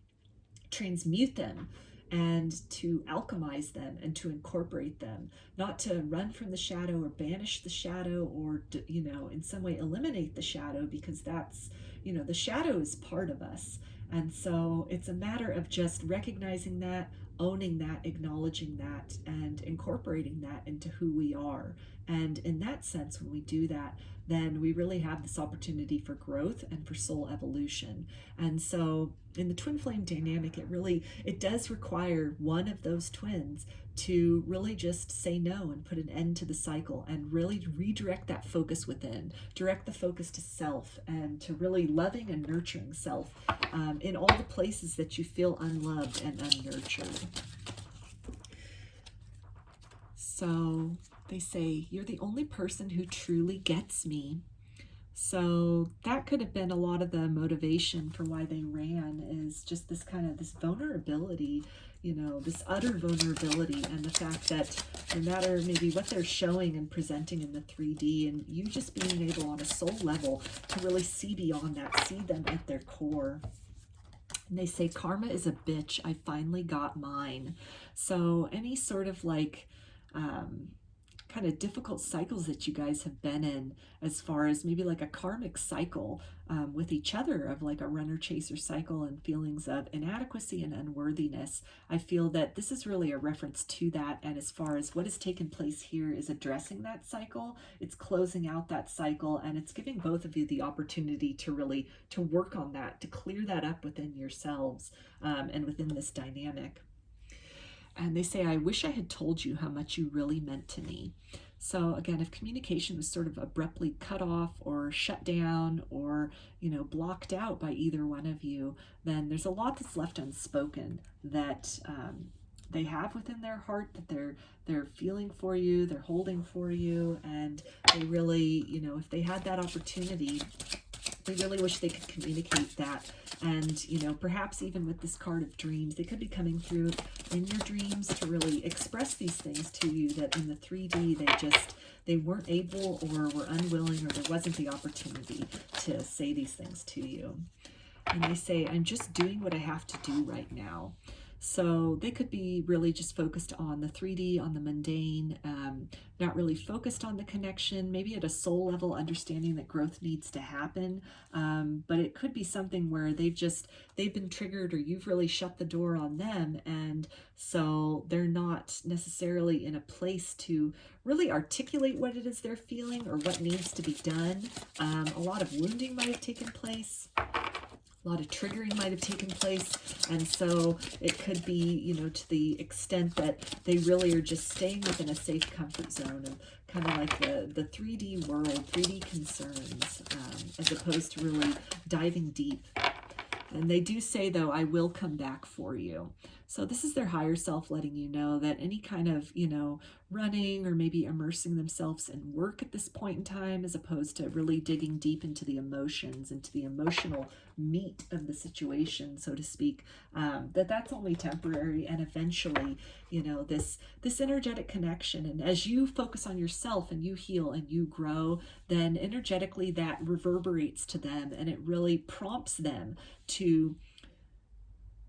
transmute them and to alchemize them and to incorporate them, not to run from the shadow or banish the shadow, or, you know, in some way eliminate the shadow, because that's, you know, the shadow is part of us. And so it's a matter of just recognizing that, owning that, acknowledging that, and incorporating that into who we are. And in that sense, when we do that, then we really have this opportunity for growth and for soul evolution. And so in the twin flame dynamic, it does require one of those twins to really just say no and put an end to the cycle, and really redirect that focus within, direct the focus to self, and to really loving and nurturing self in all the places that you feel unloved and unnurtured. So they say, you're the only person who truly gets me. So that could have been a lot of the motivation for why they ran, is just this kind of this vulnerability, you know, this utter vulnerability, and the fact that no matter maybe what they're showing and presenting in the 3D, and you just being able on a soul level to really see beyond that, see them at their core. And they say, karma is a bitch, I finally got mine. So any sort of like kind of difficult cycles that you guys have been in, as far as maybe like a karmic cycle with each other, of like a runner-chaser cycle and feelings of inadequacy and unworthiness. I feel that this is really a reference to that, and as far as what has taken place here is addressing that cycle. It's closing out that cycle, and it's giving both of you the opportunity to really to work on that, to clear that up within yourselves and within this dynamic. And they say, I wish I had told you how much you really meant to me. So again, if communication was sort of abruptly cut off or shut down or, you know, blocked out by either one of you, then there's a lot that's left unspoken that they have within their heart, that they're feeling for you, they're holding for you, and they really, you know, if they had that opportunity, they really wish they could communicate that. And, you know, perhaps even with this card of dreams, they could be coming through in your dreams to really express these things to you that in the 3D they weren't able or were unwilling, or there wasn't the opportunity to say these things to you. And they say, I'm just doing what I have to do right now. So they could be really just focused on the 3D, on the mundane, not really focused on the connection, maybe at a soul level, understanding that growth needs to happen. But it could be something where they've been triggered, or you've really shut the door on them. And so they're not necessarily in a place to really articulate what it is they're feeling or what needs to be done. A lot of wounding might have taken place. A lot of triggering might have taken place, and so it could be, you know, to the extent that they really are just staying within a safe comfort zone of kind of like the 3D world, 3D concerns, as opposed to really diving deep. And they do say, though, I will come back for you. So this is their higher self letting you know that any kind of, you know, running or maybe immersing themselves in work at this point in time, as opposed to really digging deep into the emotions, into the emotional meat of the situation, so to speak, that's only temporary. And eventually, you know, this energetic connection, and as you focus on yourself and you heal and you grow, then energetically that reverberates to them, and it really prompts them to,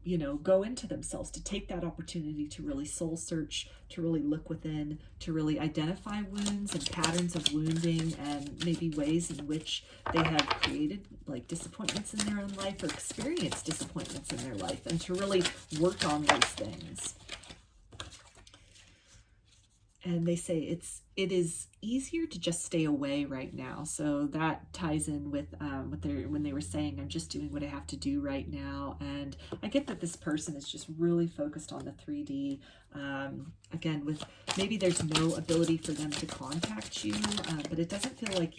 you know, go into themselves, to take that opportunity to really soul search, to really look within, to really identify wounds and patterns of wounding, and maybe ways in which they have created like disappointments in their own life or experienced disappointments in their life, and to really work on those things. And they say it is easier to just stay away right now. So that ties in with when they were saying, I'm just doing what I have to do right now. And I get that this person is just really focused on the 3D. Again, with maybe there's no ability for them to contact you, but it doesn't feel like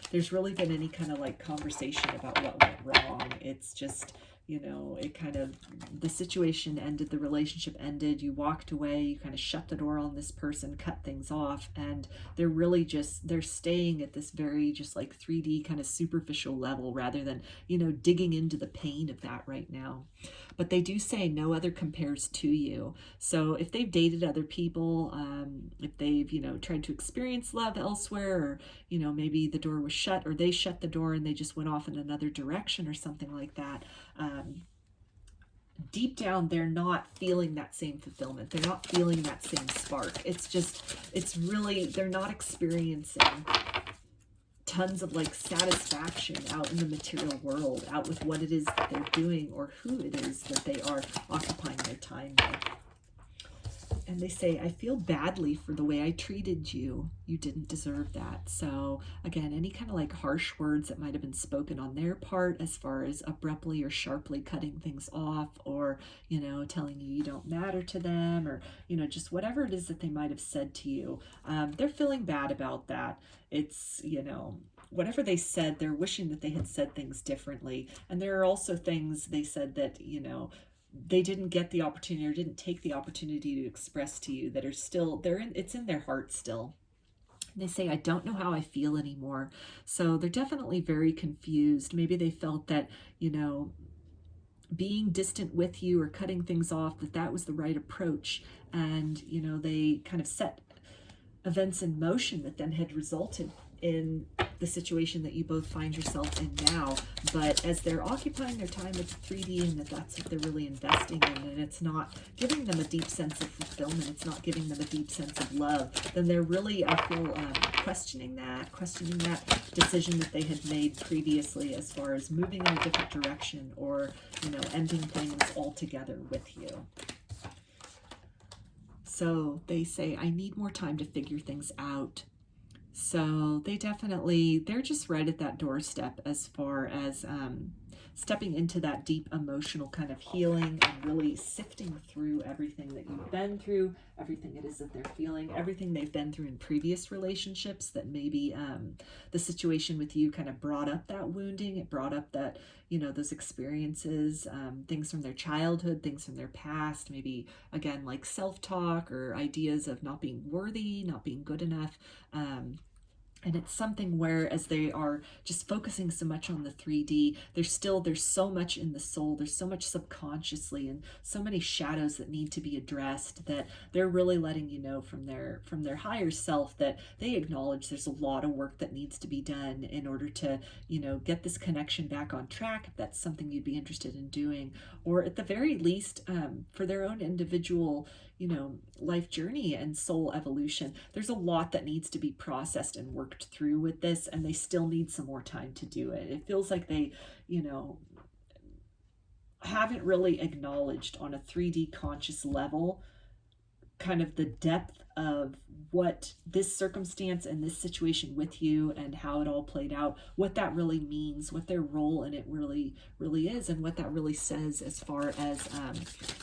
there's really been any kind of like conversation about what went wrong. It's just, you know, it kind of, the situation ended, the relationship ended, you walked away, you kind of shut the door on this person, cut things off, and they're really just, they're staying at this very just like 3D kind of superficial level, rather than, you know, digging into the pain of that right now. But they do say no other compares to you. So if they've dated other people, if they've, you know, tried to experience love elsewhere, or, you know, maybe the door was shut, or they shut the door and they just went off in another direction or something like that, deep down, they're not feeling that same fulfillment. They're not feeling that same spark. It's just, it's really, they're not experiencing tons of like satisfaction out in the material world, out with what it is that they're doing or who it is that they are occupying their time with. And they say, I feel badly for the way I treated you. You didn't deserve that. So again, any kind of like harsh words that might have been spoken on their part, as far as abruptly or sharply cutting things off, or, you know, telling you don't matter to them, or, you know, just whatever it is that they might have said to you, they're feeling bad about that. It's, you know, whatever they said, they're wishing that they had said things differently. And there are also things they said that, you know, they didn't get the opportunity or didn't take the opportunity to express to you, that are still, it's in their heart still. And they say, I don't know how I feel anymore. So they're definitely very confused. Maybe they felt that, you know, being distant with you or cutting things off, that was the right approach. And, you know, they kind of set events in motion that then had resulted in the situation that you both find yourself in now, but as they're occupying their time with the 3D, and that's what they're really investing in, and it's not giving them a deep sense of fulfillment, it's not giving them a deep sense of love, then they're really, I feel, questioning that decision that they had made previously as far as moving in a different direction, or, you know, ending things altogether with you. So they say, I need more time to figure things out. So they're just right at that doorstep as far as stepping into that deep emotional kind of healing, and really sifting through everything that you've been through, everything it is that they're feeling, everything they've been through in previous relationships that maybe the situation with you kind of brought up that wounding, it brought up that, you know, those experiences, things from their childhood, things from their past, maybe again like self-talk or ideas of not being worthy, not being good enough. And it's something where, as they are just focusing so much on the 3D, there's so much in the soul, there's so much subconsciously, and so many shadows that need to be addressed, that they're really letting you know from their higher self that they acknowledge there's a lot of work that needs to be done in order to, you know, get this connection back on track, if that's something you'd be interested in doing, or at the very least, for their own individual, you know, life journey and soul evolution. There's a lot that needs to be processed and worked through with this, and they still need some more time to do it. It feels like they, you know, haven't really acknowledged on a 3D conscious level kind of the depth of what this circumstance and this situation with you and how it all played out, what that really means, what their role in it really is, and what that really says as far as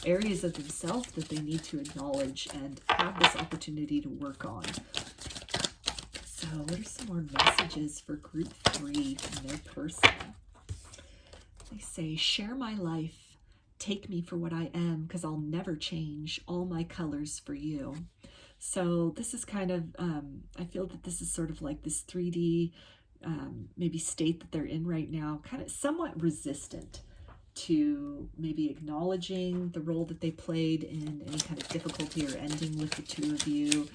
areas of themselves that they need to acknowledge and have this opportunity to work on. So what are some more messages for group 3 from their person? They say, share my life. Take me for what I am, because I'll never change. All my colors for you. So this is kind of, I feel that this is sort of like this 3D maybe state that they're in right now, kind of somewhat resistant to maybe acknowledging the role that they played in any kind of difficulty or ending with the two of you.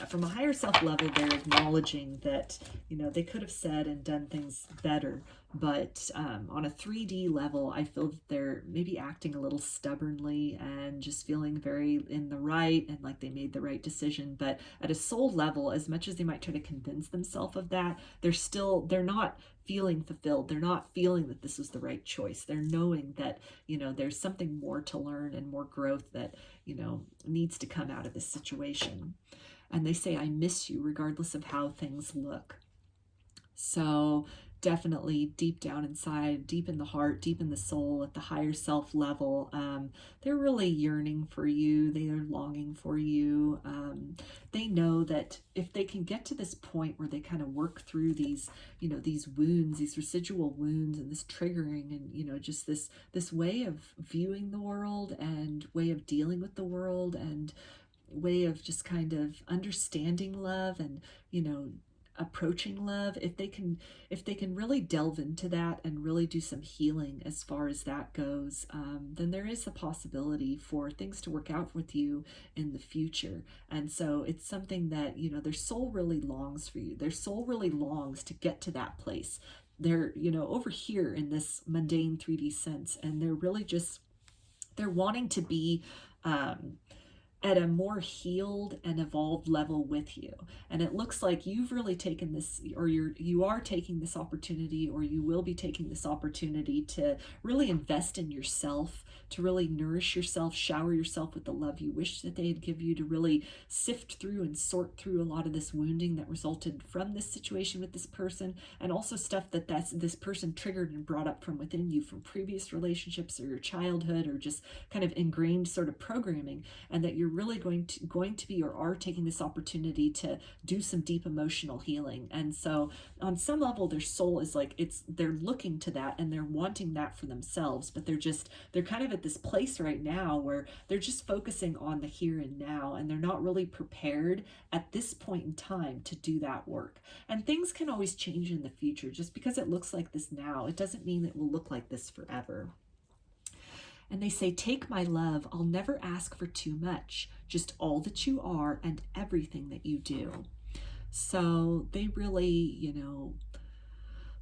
From a higher self level, they're acknowledging that, you know, they could have said and done things better, but on a 3D level, I feel that they're maybe acting a little stubbornly and just feeling very in the right and like they made the right decision. But at a soul level, as much as they might try to convince themselves of that, they're not feeling fulfilled. They're not feeling that this was the right choice. They're knowing that, you know, there's something more to learn and more growth that, you know, needs to come out of this situation. And they say, I miss you regardless of how things look. So definitely deep down inside, deep in the heart, deep in the soul, at the higher self level, they're really yearning for you. They are longing for you. They know that if they can get to this point where they kind of work through these, you know, these wounds, these residual wounds, and this triggering, and, you know, just this way of viewing the world and way of dealing with the world and way of just kind of understanding love and, you know, approaching love, if they can really delve into that and really do some healing as far as that goes, then there is a possibility for things to work out with you in the future. And so it's something that, you know, their soul really longs for you. Their soul really longs to get to that place. They're, you know, over here in this mundane 3D sense, and they're really just, they're wanting to be at a more healed and evolved level with you. And it looks like you've really taken this, or you are taking this opportunity, or you will be taking this opportunity to really invest in yourself, to really nourish yourself, shower yourself with the love you wish that they'd give you, to really sift through and sort through a lot of this wounding that resulted from this situation with this person, and also stuff that this person triggered and brought up from within you from previous relationships or your childhood, or just kind of ingrained sort of programming, and that you're really going to be, or are taking this opportunity to do some deep emotional healing. And so on some level, their soul is like, they're looking to that and they're wanting that for themselves, but they're kind of at this place right now where they're just focusing on the here and now, and they're not really prepared at this point in time to do that work. And things can always change in the future. Just because it looks like this now, it doesn't mean it will look like this forever. And they say, take my love. I'll never ask for too much, just all that you are and everything that you do. So they really, you know,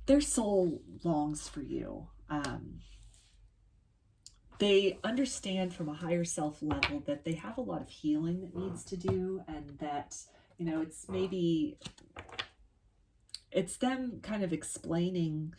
their soul longs for you. They understand from a higher self level that they have a lot of healing that needs to do, and that, you know, it's them kind of explaining,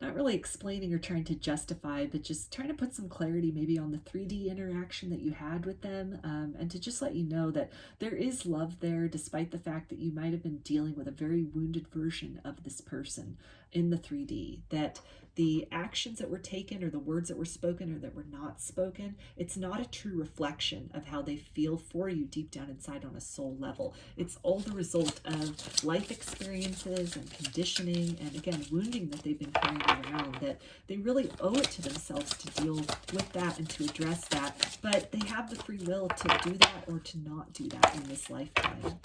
not really explaining or trying to justify, but just trying to put some clarity maybe on the 3D interaction that you had with them, and to just let you know that there is love there, despite the fact that you might have been dealing with a very wounded version of this person in the 3D, that the actions that were taken or the words that were spoken or that were not spoken, it's not a true reflection of how they feel for you deep down inside on a soul level. It's all the result of life experiences and conditioning and, again, wounding that they've been carrying around, that they really owe it to themselves to deal with that and to address that. But they have the free will to do that or to not do that in this lifetime.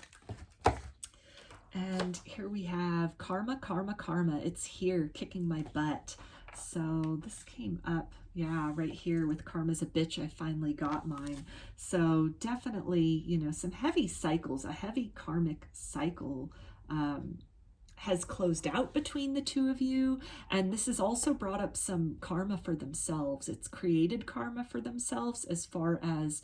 And here we have karma, karma, karma. It's here kicking my butt. So this came up, yeah, right here with karma's a bitch. I finally got mine. So definitely, you know, some heavy cycles, a heavy karmic cycle has closed out between the two of you. And this has also brought up some karma for themselves. It's created karma for themselves as far as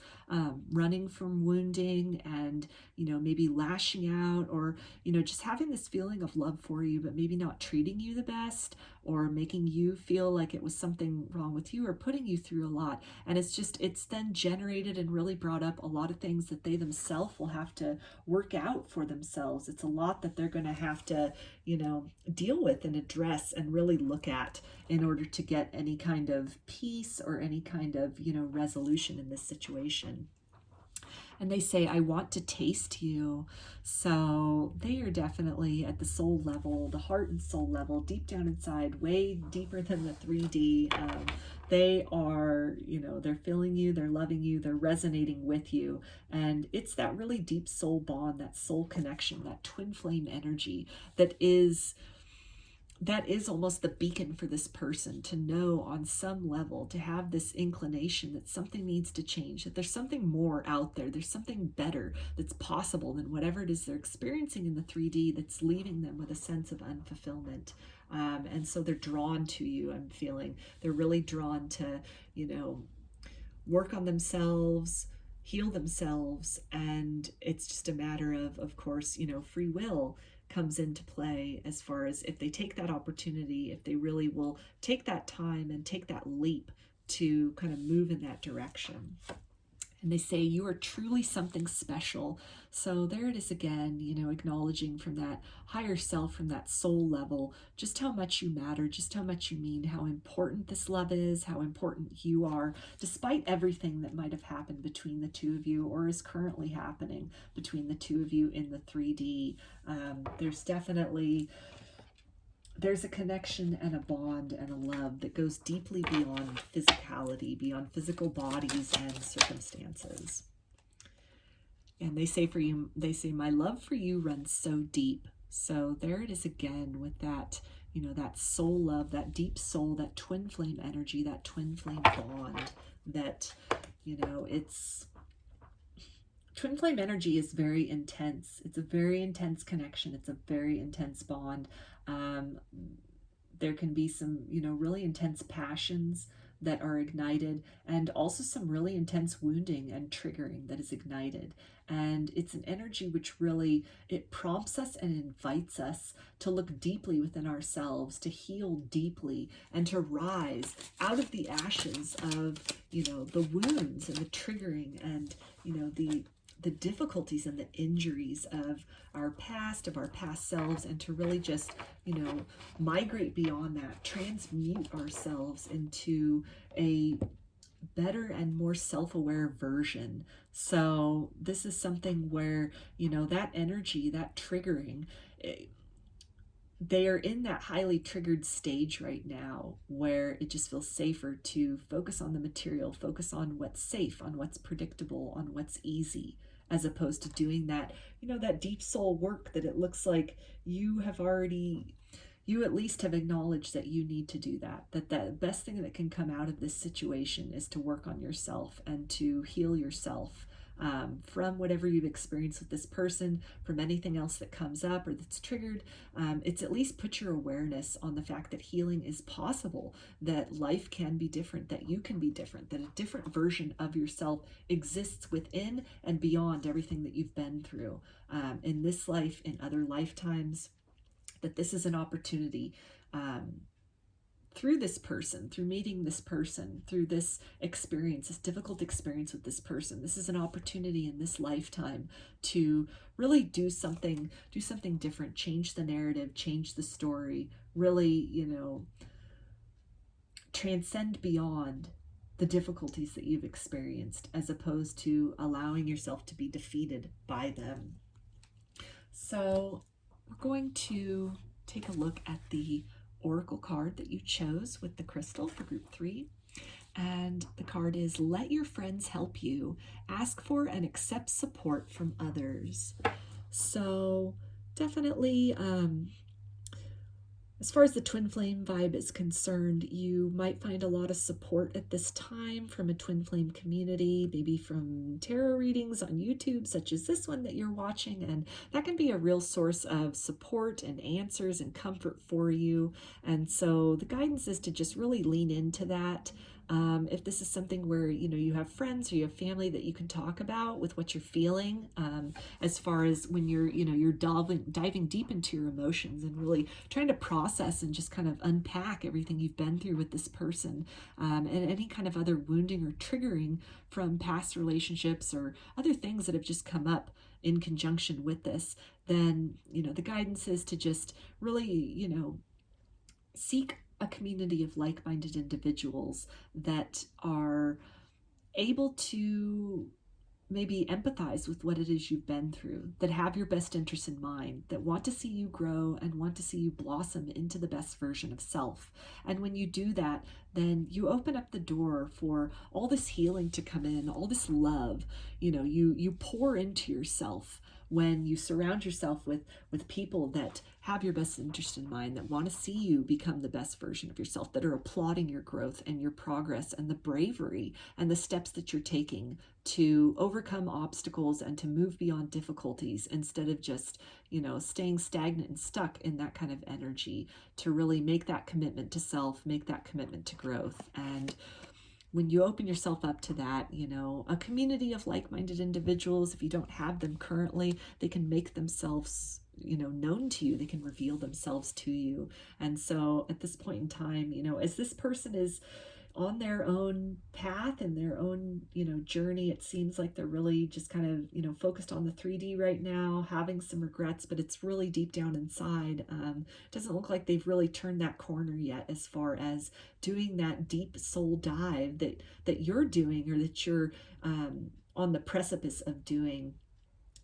running from wounding and, you know, maybe lashing out, or, you know, just having this feeling of love for you, but maybe not treating you the best, or making you feel like it was something wrong with you, or putting you through a lot. And it's then generated and really brought up a lot of things that they themselves will have to work out for themselves. It's a lot that they're going to have to, you know, deal with and address and really look at in order to get any kind of peace or any kind of, you know, resolution in this situation. And they say, I want to taste you. So they are definitely at the soul level, the heart and soul level, deep down inside, way deeper than the 3D. They are, you know, they're feeling you, they're loving you, they're resonating with you. And it's that really deep soul bond, that soul connection, that twin flame energy that is almost the beacon for this person to know on some level, to have this inclination that something needs to change, that there's something more out there, there's something better that's possible than whatever it is they're experiencing in the 3D that's leaving them with a sense of unfulfillment. And so they're drawn to you, I'm feeling. They're really drawn to, you know, work on themselves, heal themselves, and it's just a matter of course, you know, free will comes into play as far as if they take that opportunity, if they really will take that time and take that leap to kind of move in that direction. And they say, you are truly something special. So there it is again, you know, acknowledging from that higher self, from that soul level, just how much you matter, just how much you mean, how important this love is, how important you are, despite everything that might have happened between the two of you or is currently happening between the two of you in the 3D. There's a connection and a bond and a love that goes deeply beyond physicality, beyond physical bodies and circumstances. And they say for you, they say, my love for you runs so deep. So there it is again with that, you know, that soul love, that deep soul, that twin flame energy, that twin flame bond that, you know, twin flame energy is very intense. It's a very intense connection. It's a very intense bond. There can be some, you know, really intense passions that are ignited, and also some really intense wounding and triggering that is ignited. And it's an energy which really, it prompts us and invites us to look deeply within ourselves, to heal deeply, and to rise out of the ashes of, you know, the wounds and the triggering and, you know, the difficulties and the injuries of our past selves, and to really just, you know, migrate beyond that, transmute ourselves into a better and more self-aware version. So this is something where, you know, that energy, that triggering, they are in that highly triggered stage right now where it just feels safer to focus on the material, focus on what's safe, on what's predictable, on what's easy, as opposed to doing that, you know, that deep soul work that it looks like you at least have acknowledged that you need to do that the best thing that can come out of this situation is to work on yourself and to heal yourself. from whatever you've experienced with this person, from anything else that comes up or that's triggered. It's at least put your awareness on the fact that healing is possible, that life can be different, that you can be different, that a different version of yourself exists within and beyond everything that you've been through in this life, in other lifetimes, that this is an opportunity through this person, through meeting this person, through this experience, this difficult experience with this person. This is an opportunity in this lifetime to really do something different, change the narrative, change the story, really, you know, transcend beyond the difficulties that you've experienced, as opposed to allowing yourself to be defeated by them. So we're going to take a look at the oracle card that you chose with the crystal for group 3. And the card is, let your friends help you. Ask for and accept support from others. So definitely, as far as the twin flame vibe is concerned, you might find a lot of support at this time from a twin flame community, maybe from tarot readings on YouTube, such as this one that you're watching, and that can be a real source of support and answers and comfort for you. And so the guidance is to just really lean into that. If this is something where, you know, you have friends or you have family that you can talk about with what you're feeling, as far as when you're, you know, you're diving deep into your emotions and really trying to process and just kind of unpack everything you've been through with this person, and any kind of other wounding or triggering from past relationships or other things that have just come up in conjunction with this, then, you know, the guidance is to just really, you know, seek a community of like-minded individuals that are able to maybe empathize with what it is you've been through, that have your best interests in mind, that want to see you grow and want to see you blossom into the best version of self. And when you do that, then you open up the door for all this healing to come in, all this love. You know, you pour into yourself when you surround yourself with people that have your best interest in mind, that want to see you become the best version of yourself, that are applauding your growth and your progress and the bravery and the steps that you're taking to overcome obstacles and to move beyond difficulties, instead of just, you know, staying stagnant and stuck in that kind of energy, to really make that commitment to self, make that commitment to growth. And when you open yourself up to that, you know, a community of like-minded individuals, if you don't have them currently, they can make themselves, you know, known to you. They can reveal themselves to you. And so at this point in time, you know, as this person is on their own path and their own, you know, journey, it seems like they're really just kind of, you know, focused on the 3D right now, having some regrets, but it's really deep down inside. Doesn't look like they've really turned that corner yet, as far as doing that deep soul dive that you're doing, or that you're on the precipice of doing,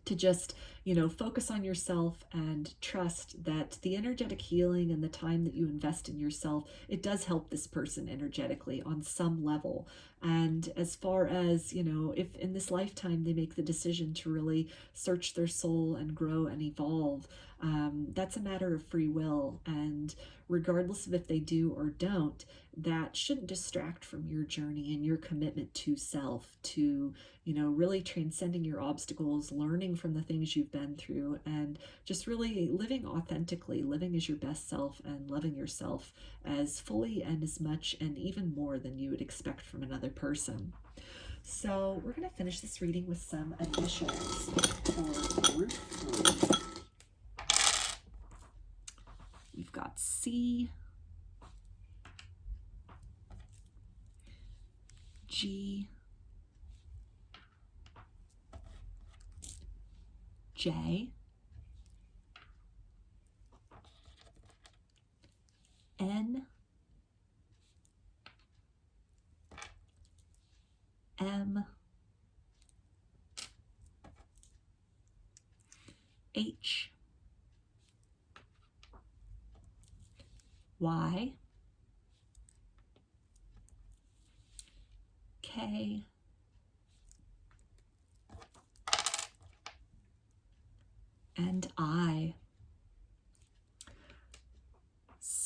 to just, you know, focus on yourself and trust that the energetic healing and the time that you invest in yourself, it does help this person energetically on some level. And as far as, you know, if in this lifetime they make the decision to really search their soul and grow and evolve, that's a matter of free will. And regardless of if they do or don't, that shouldn't distract from your journey and your commitment to self, to, you know, really transcending your obstacles, learning from the things you've been through, and just really living authentically, living as your best self and loving yourself as fully and as much and even more than you would expect from another person. So we're going to finish this reading with some additions for group 3. We've got C, G, J, N, M, H, Y, K, and I.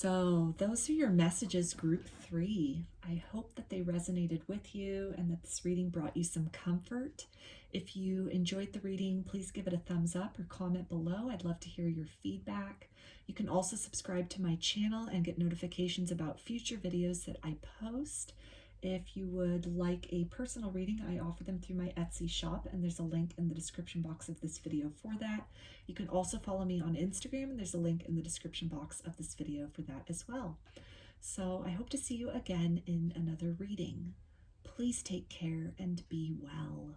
So those are your messages, group 3. I hope that they resonated with you and that this reading brought you some comfort. If you enjoyed the reading, please give it a thumbs up or comment below. I'd love to hear your feedback. You can also subscribe to my channel and get notifications about future videos that I post. If you would like a personal reading, I offer them through my Etsy shop, and there's a link in the description box of this video for that. You can also follow me on Instagram, and there's a link in the description box of this video for that as well. So I hope to see you again in another reading. Please take care and be well.